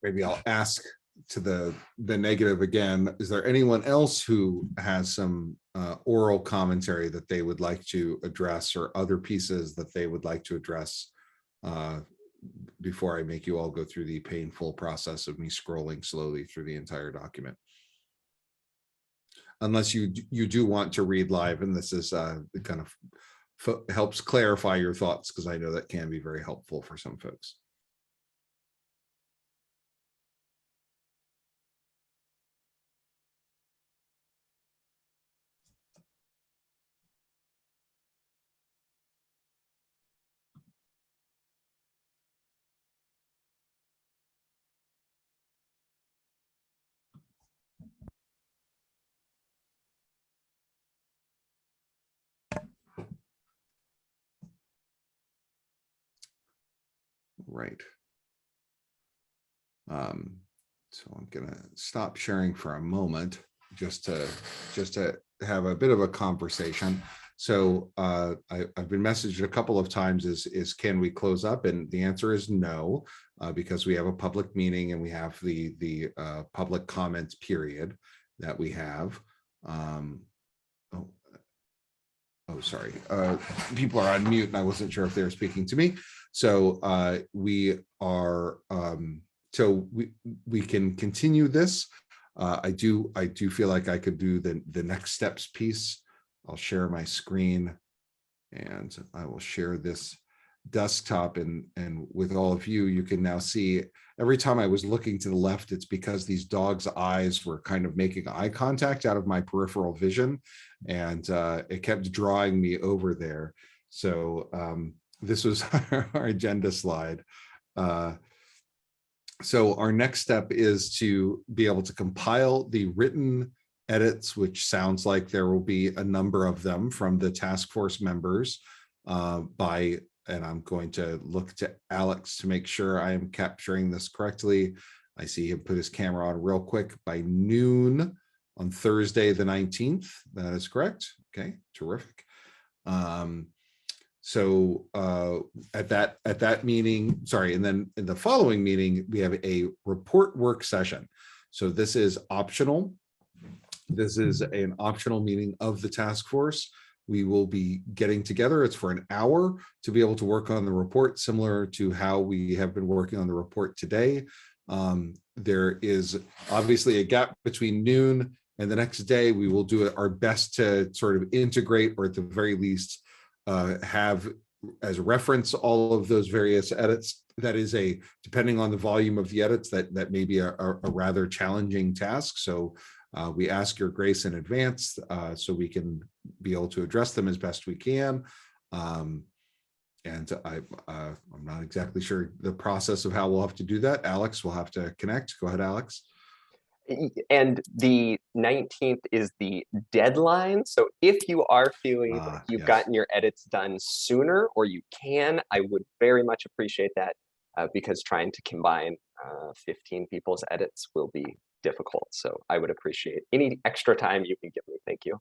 Maybe I'll ask to the negative again. Is there anyone else who has some oral commentary that they would like to address, or other pieces that they would like to address before I make you all go through the painful process of me scrolling slowly through the entire document? Unless you do want to read live, and this is kind of helps clarify your thoughts, because I know that can be very helpful for some folks. Right. So I'm gonna stop sharing for a moment just to have a bit of a conversation. So I've been messaged a couple of times is can we close up? And the answer is no, because we have a public meeting and we have the public comments period that we have. Oh, sorry. People are on mute and I wasn't sure if they were speaking to me. So we are, so we can continue this. I do feel like I could do the next steps piece. I'll share my screen and I will share this desktop, and with all of you, you can now see every time I was looking to the left, it's because these dogs' eyes were kind of making eye contact out of my peripheral vision, and it kept drawing me over there. So this was our agenda slide. So our next step is to be able to compile the written edits, which sounds like there will be a number of them from the task force members and I'm going to look to Alex to make sure I am capturing this correctly. I see him put his camera on real quick, by noon on Thursday, the 19th. That is correct. Okay, terrific. So at that meeting, sorry, and then in the following meeting, we have a report work session. So this is optional. This is an optional meeting of the task force. We will be getting together. It's for an hour to be able to work on the report, similar to how we have been working on the report today. There is obviously a gap between noon and the next day. We will do our best to sort of integrate, or at the very least, have as reference all of those various edits. That is depending on the volume of the edits, that may be a rather challenging task. So we ask your grace in advance so we can be able to address them as best we can. And I'm not exactly sure the process of how we'll have to do that. Alex will have to connect. Go ahead, Alex. And the 19th is the deadline. So if you are feeling like you've gotten your edits done sooner, or you can, I would very much appreciate that, because trying to combine 15 people's edits will be difficult. So I would appreciate any extra time you can give me. Thank you.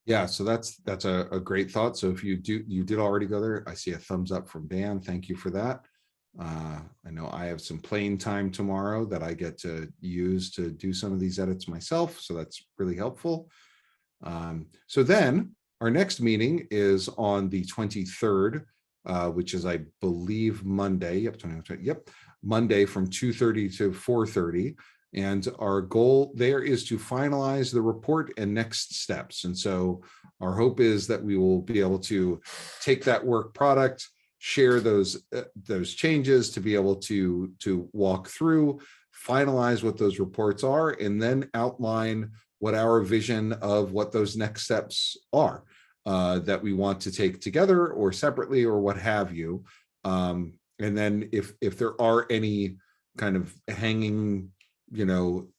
Yeah, so that's a great thought. So if you did already go there, I see a thumbs up from Dan. Thank you for that. I know I have some plane time tomorrow that I get to use to do some of these edits myself, so that's really helpful. So then our next meeting is on the 23rd, which is, I believe, Monday. Yep, Monday from 2:30 to 4:30. And our goal there is to finalize the report and next steps. And so our hope is that we will be able to take that work product, share those changes, to be able to walk through, finalize what those reports are, and then outline what our vision of what those next steps are that we want to take together or separately or what have you. And then if there are any kind of hanging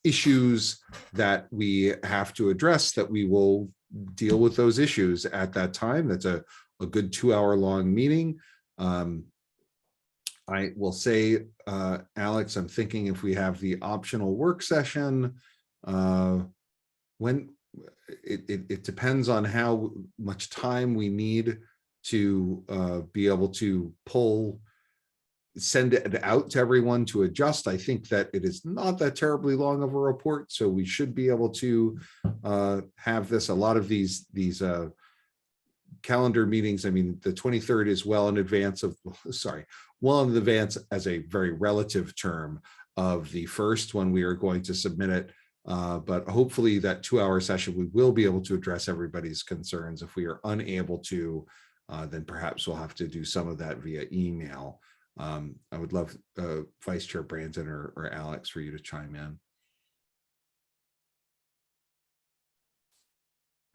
issues that we have to address, that we will deal with those issues at that time. That's a a good 2-hour long meeting. I will say, Alex, I'm thinking if we have the optional work session, when it depends on how much time we need to be able to send it out to everyone to adjust. I think that it is not that terribly long of a report, so we should be able to have this. A lot of these calendar meetings, I mean, the 23rd is well in advance of, well in advance as a very relative term of the first, when we are going to submit it. But hopefully that 2-hour session, we will be able to address everybody's concerns. If we are unable to, then perhaps we'll have to do some of that via email. I would love Vice Chair Brandon or Alex for you to chime in.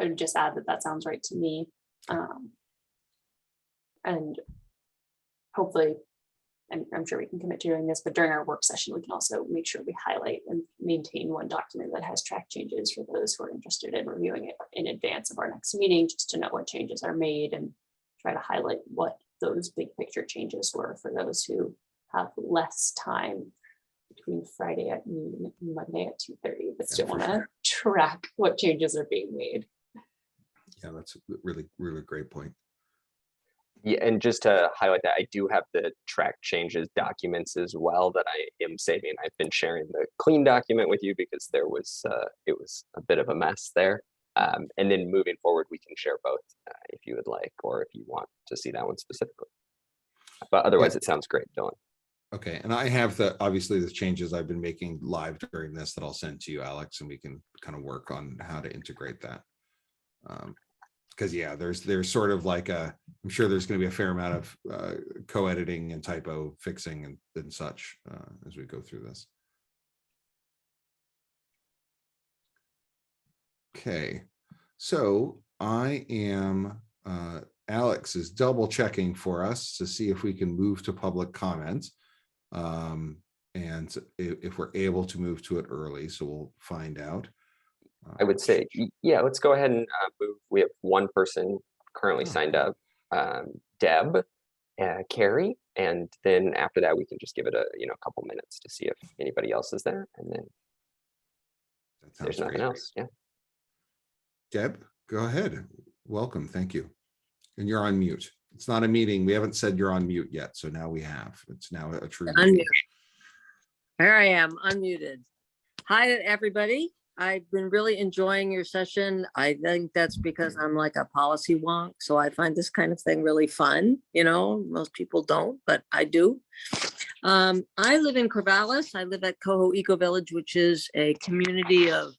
I would just add that sounds right to me. And hopefully, I'm sure we can commit to doing this, but during our work session, we can also make sure we highlight and maintain one document that has track changes for those who are interested in reviewing it in advance of our next meeting, just to know what changes are made and try to highlight what those big picture changes were for those who have less time between Friday at noon and Monday at 2:30, but still want to track what changes are being made. Yeah, that's a really, really great point. Yeah, and just to highlight that, I do have the track changes documents as well that I am saving. I've been sharing the clean document with you because there was it was a bit of a mess there. And then moving forward, we can share both if you would like, or if you want to see that one specifically. But otherwise, it sounds great, Dylan. Okay, and I have obviously the changes I've been making live during this that I'll send to you, Alex, and we can kind of work on how to integrate that. Because yeah, there's sort of like I'm sure there's going to be a fair amount of co-editing and typo fixing and such as we go through this. Okay, so I am, Alex is double checking for us to see if we can move to public comment. And if we're able to move to it early, so we'll find out. I would say, yeah, let's go ahead and move. We have one person currently signed up, Deb, Carrie, and then after that, we can just give it a couple minutes to see if anybody else is there, and then there's nothing else. Yeah. Deb, go ahead. Welcome. Thank you. And you're on mute. It's not a meeting. We haven't said you're on mute yet, so now we have. It's now a true meeting. Here I am, unmuted. Hi, everybody. I've been really enjoying your session. I think that's because I'm like a policy wonk, so I find this kind of thing really fun. You know, most people don't, but I do. I live in Corvallis. I live at Coho Eco Village, which is a community of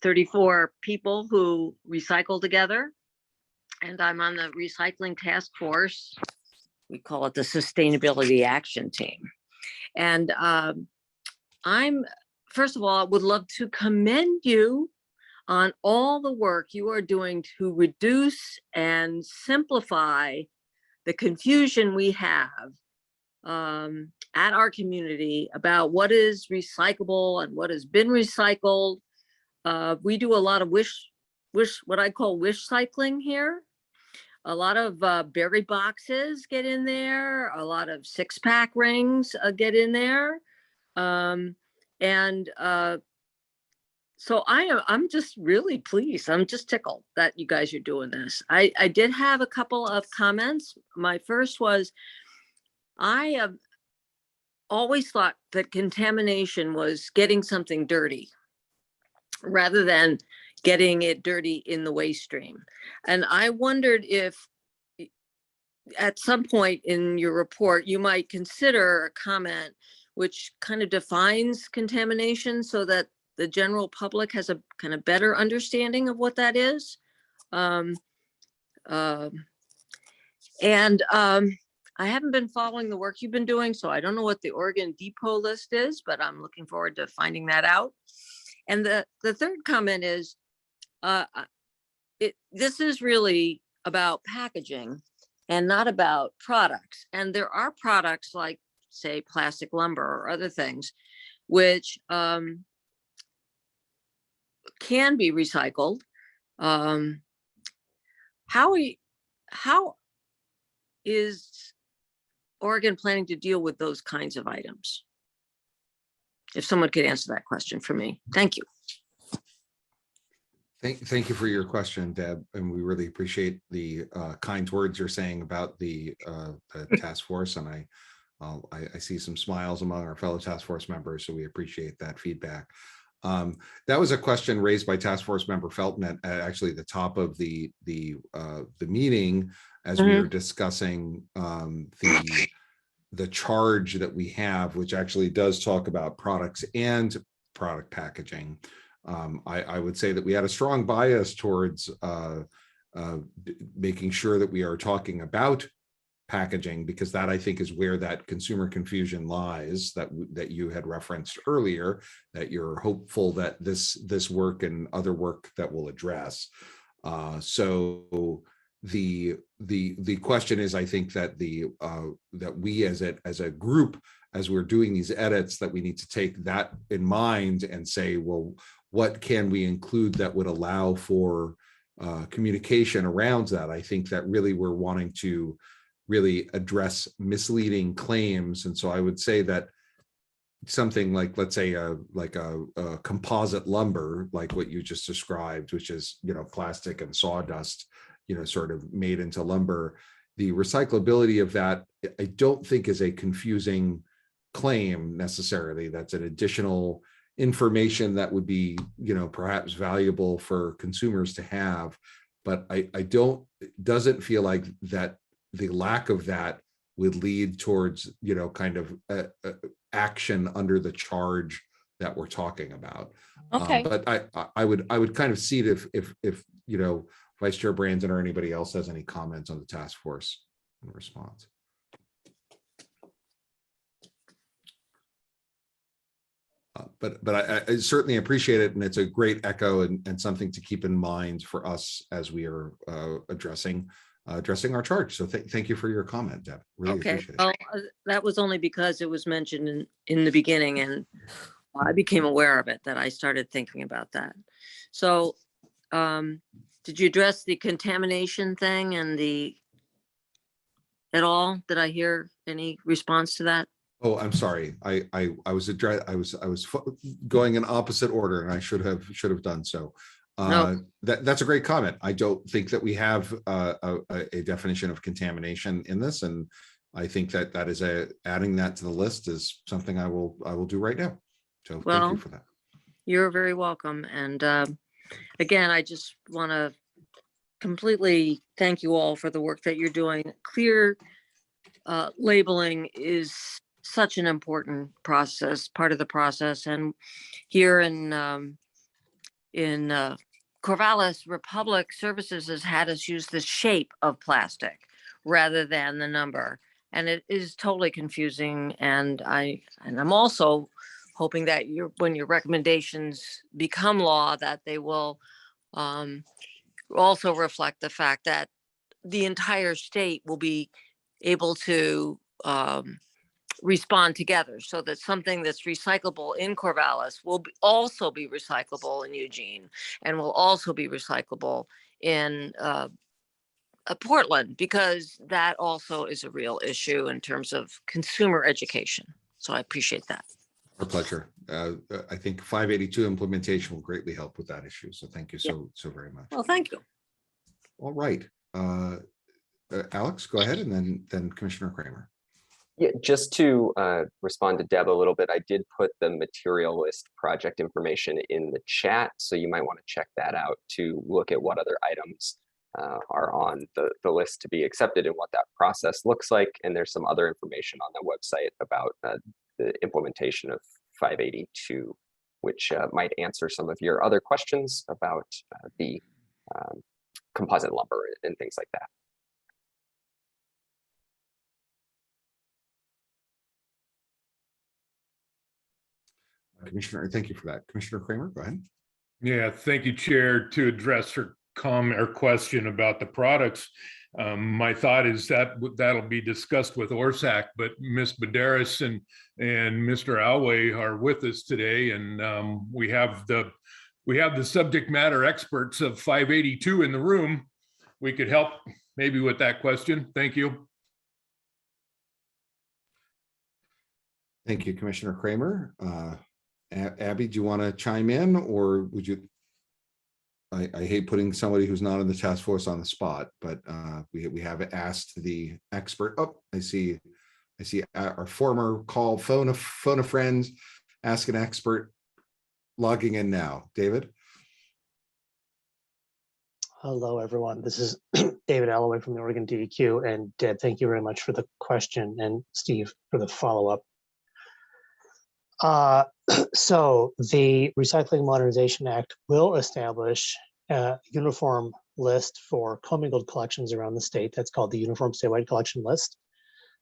34 people who recycle together. And I'm on the recycling task force. We call it the Sustainability Action Team. And first of all, I would love to commend you on all the work you are doing to reduce and simplify the confusion we have at our community about what is recyclable and what has been recycled. We do a lot of what I call wish cycling here. A lot of berry boxes get in there. A lot of 6-pack rings get in there. So I'm just really pleased. I'm just tickled that you guys are doing this. I did have a couple of comments. My first was, I have always thought that contamination was getting something dirty rather than getting it dirty in the waste stream. And I wondered if at some point in your report, you might consider a comment which kind of defines contamination so that the general public has a kind of better understanding of what that is. I haven't been following the work you've been doing, so I don't know what the Oregon Depot list is, but I'm looking forward to finding that out. And the third comment is, this is really about packaging and not about products. And there are products like, say, plastic lumber or other things, which can be recycled. How is Oregon planning to deal with those kinds of items? If someone could answer that question for me. Thank you. Thank you for your question, Deb, and we really appreciate the kind words you're saying about the task force, and I see some smiles among our fellow task force members, so we appreciate that feedback. That was a question raised by task force member Feltman at actually the top of the meeting as we were discussing the charge that we have, which actually does talk about products and product packaging. I would say that we had a strong bias towards making sure that we are talking about packaging, because that I think is where that consumer confusion lies that you had referenced earlier, that you're hopeful that this work and other work that will address. So the question is, I think that that we as a group, as we're doing these edits, that we need to take that in mind and say, well, what can we include that would allow for communication around that? I think that really we're wanting to really address misleading claims. And so I would say that something like, let's say, a composite lumber, like what you just described, which is, plastic and sawdust, sort of made into lumber. The recyclability of that, I don't think is a confusing claim necessarily. That's an additional information that would be, perhaps valuable for consumers to have. But it doesn't feel like that the lack of that would lead towards, kind of action under the charge that we're talking about. Okay. But I would kind of see it if Vice Chair Brandon or anybody else has any comments on the task force in response. But I certainly appreciate it, and it's a great echo and something to keep in mind for us as we are addressing our charge. So thank you for your comment, Deb. Really appreciate it. Well, that was only because it was mentioned in the beginning, and I became aware of it, that I started thinking about that. So did you address the contamination thing and at all? Did I hear any response to that? Oh, I'm sorry. I was going in opposite order, and I should have done so. No. That's a great comment. I don't think that we have a definition of contamination in this, and I think that is adding that to the list is something I will do right now. So thank you for that. You're very welcome. And again, I just want to completely thank you all for the work that you're doing. Clear labeling is such an important part of the process. And here in Corvallis, Republic Services has had us use the shape of plastic rather than the number. And it is totally confusing. And I'm also hoping that when your recommendations become law, that they will also reflect the fact that the entire state will be able to respond together, so that something that's recyclable in Corvallis will also be recyclable in Eugene, and will also be recyclable in Portland, because that also is a real issue in terms of consumer education. So I appreciate that. Our pleasure. I think 582 implementation will greatly help with that issue. So thank you so very much. Well, thank you. All right. Alex, go ahead, and then Commissioner Kramer. Yeah, just to respond to Deb a little bit, I did put the material list project information in the chat, so you might want to check that out to look at what other items are on the list to be accepted and what that process looks like. And there's some other information on the website about the implementation of 582, which might answer some of your other questions about the composite lumber and things like that. Commissioner, thank you for that. Commissioner Kramer, go ahead. Yeah, thank you, Chair. To address her comment or question about the products, my thought is that that'll be discussed with ORSAC, but Ms. Badaris and Mr. Alway are with us today, and we have the subject matter experts of 582 in the room. We could help maybe with that question. Thank you. Thank you, Commissioner Kramer. Abby, do you want to chime in, or would you? I hate putting somebody who's not in the task force on the spot, but we have asked the expert. Oh, I see our former call phone a friend, ask an expert logging in now. David. Hello, everyone. This is David Alloway from the Oregon DEQ. And Deb, thank you very much for the question, and Steve for the follow-up. So the Recycling Modernization Act will establish a uniform list for commingled collections around the state. That's called the Uniform Statewide Collection List.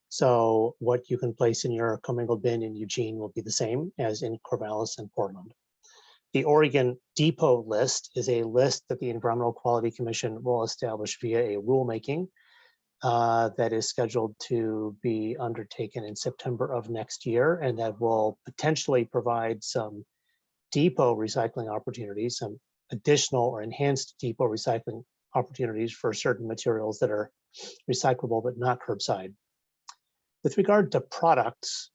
So what you can place in your commingled bin in Eugene will be the same as in Corvallis and Portland. The Oregon Depot list is a list that the Environmental Quality Commission will establish via a rulemaking that is scheduled to be undertaken in September of next year, and that will potentially provide some depot recycling opportunities, some additional or enhanced depot recycling opportunities for certain materials that are recyclable but not curbside. With regard to products,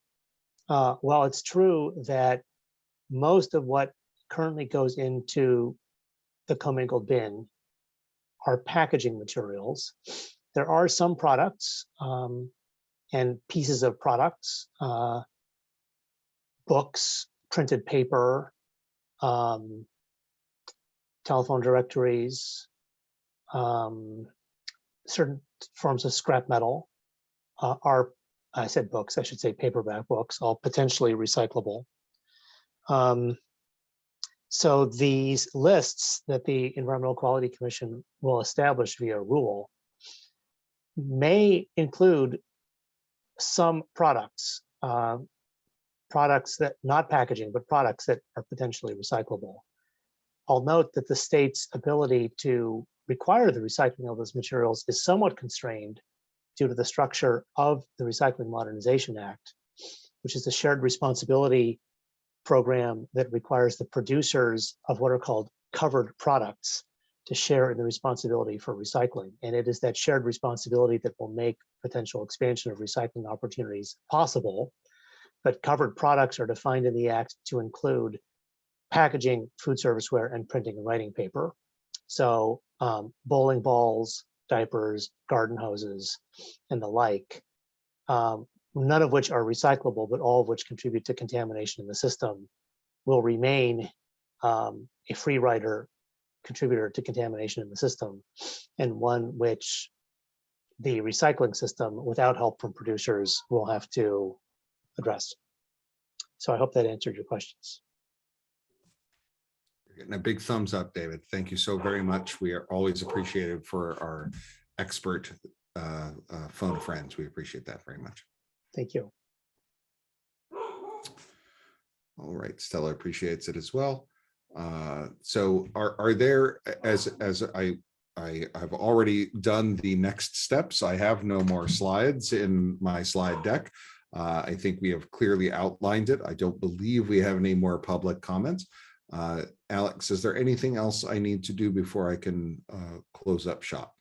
while it's true that most of what currently goes into the commingled bin are packaging materials, there are some products and pieces of products, books, printed paper, telephone directories, certain forms of scrap metal are, I said books, I should say paperback books, all potentially recyclable. So these lists that the Environmental Quality Commission will establish via rule may include some products, products that, not packaging, but products that are potentially recyclable. I'll note that the state's ability to require the recycling of those materials is somewhat constrained due to the structure of the Recycling Modernization Act, which is a shared responsibility program that requires the producers of what are called covered products to share in the responsibility for recycling. And it is that shared responsibility that will make potential expansion of recycling opportunities possible. But covered products are defined in the Act to include packaging, food serviceware, and printing and writing paper. So bowling balls, diapers, garden hoses, and the like, none of which are recyclable, but all of which contribute to contamination in the system, will remain a free rider contributor to contamination in the system, and one which the recycling system, without help from producers, will have to address. So I hope that answered your questions. You're getting a big thumbs up, David. Thank you so very much. We are always appreciated for our expert phone friends. We appreciate that very much. Thank you. All right, Stella appreciates it as well. So are there, as I've already done the next steps, I have no more slides in my slide deck. I think we have clearly outlined it. I don't believe we have any more public comments. Alex, is there anything else I need to do before I can close up shop?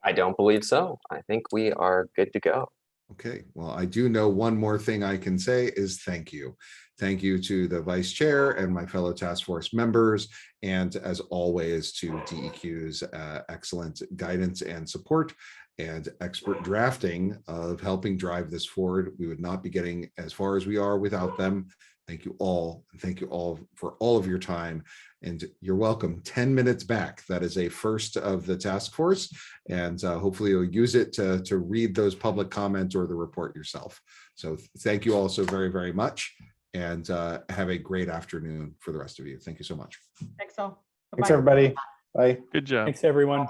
I don't believe so. I think we are good to go. Okay, well, I do know one more thing I can say is thank you. Thank you to the vice chair and my fellow task force members, and as always to DEQ's excellent guidance and support and expert drafting of helping drive this forward. We would not be getting as far as we are without them. Thank you all. Thank you all for all of your time. And you're welcome. 10 minutes back. That is a first of the task force. And hopefully you'll use it to read those public comments or the report yourself. So thank you all so very, very much. And have a great afternoon for the rest of you. Thank you so much. Thanks all. Thanks, everybody. Bye. Good job. Thanks, everyone.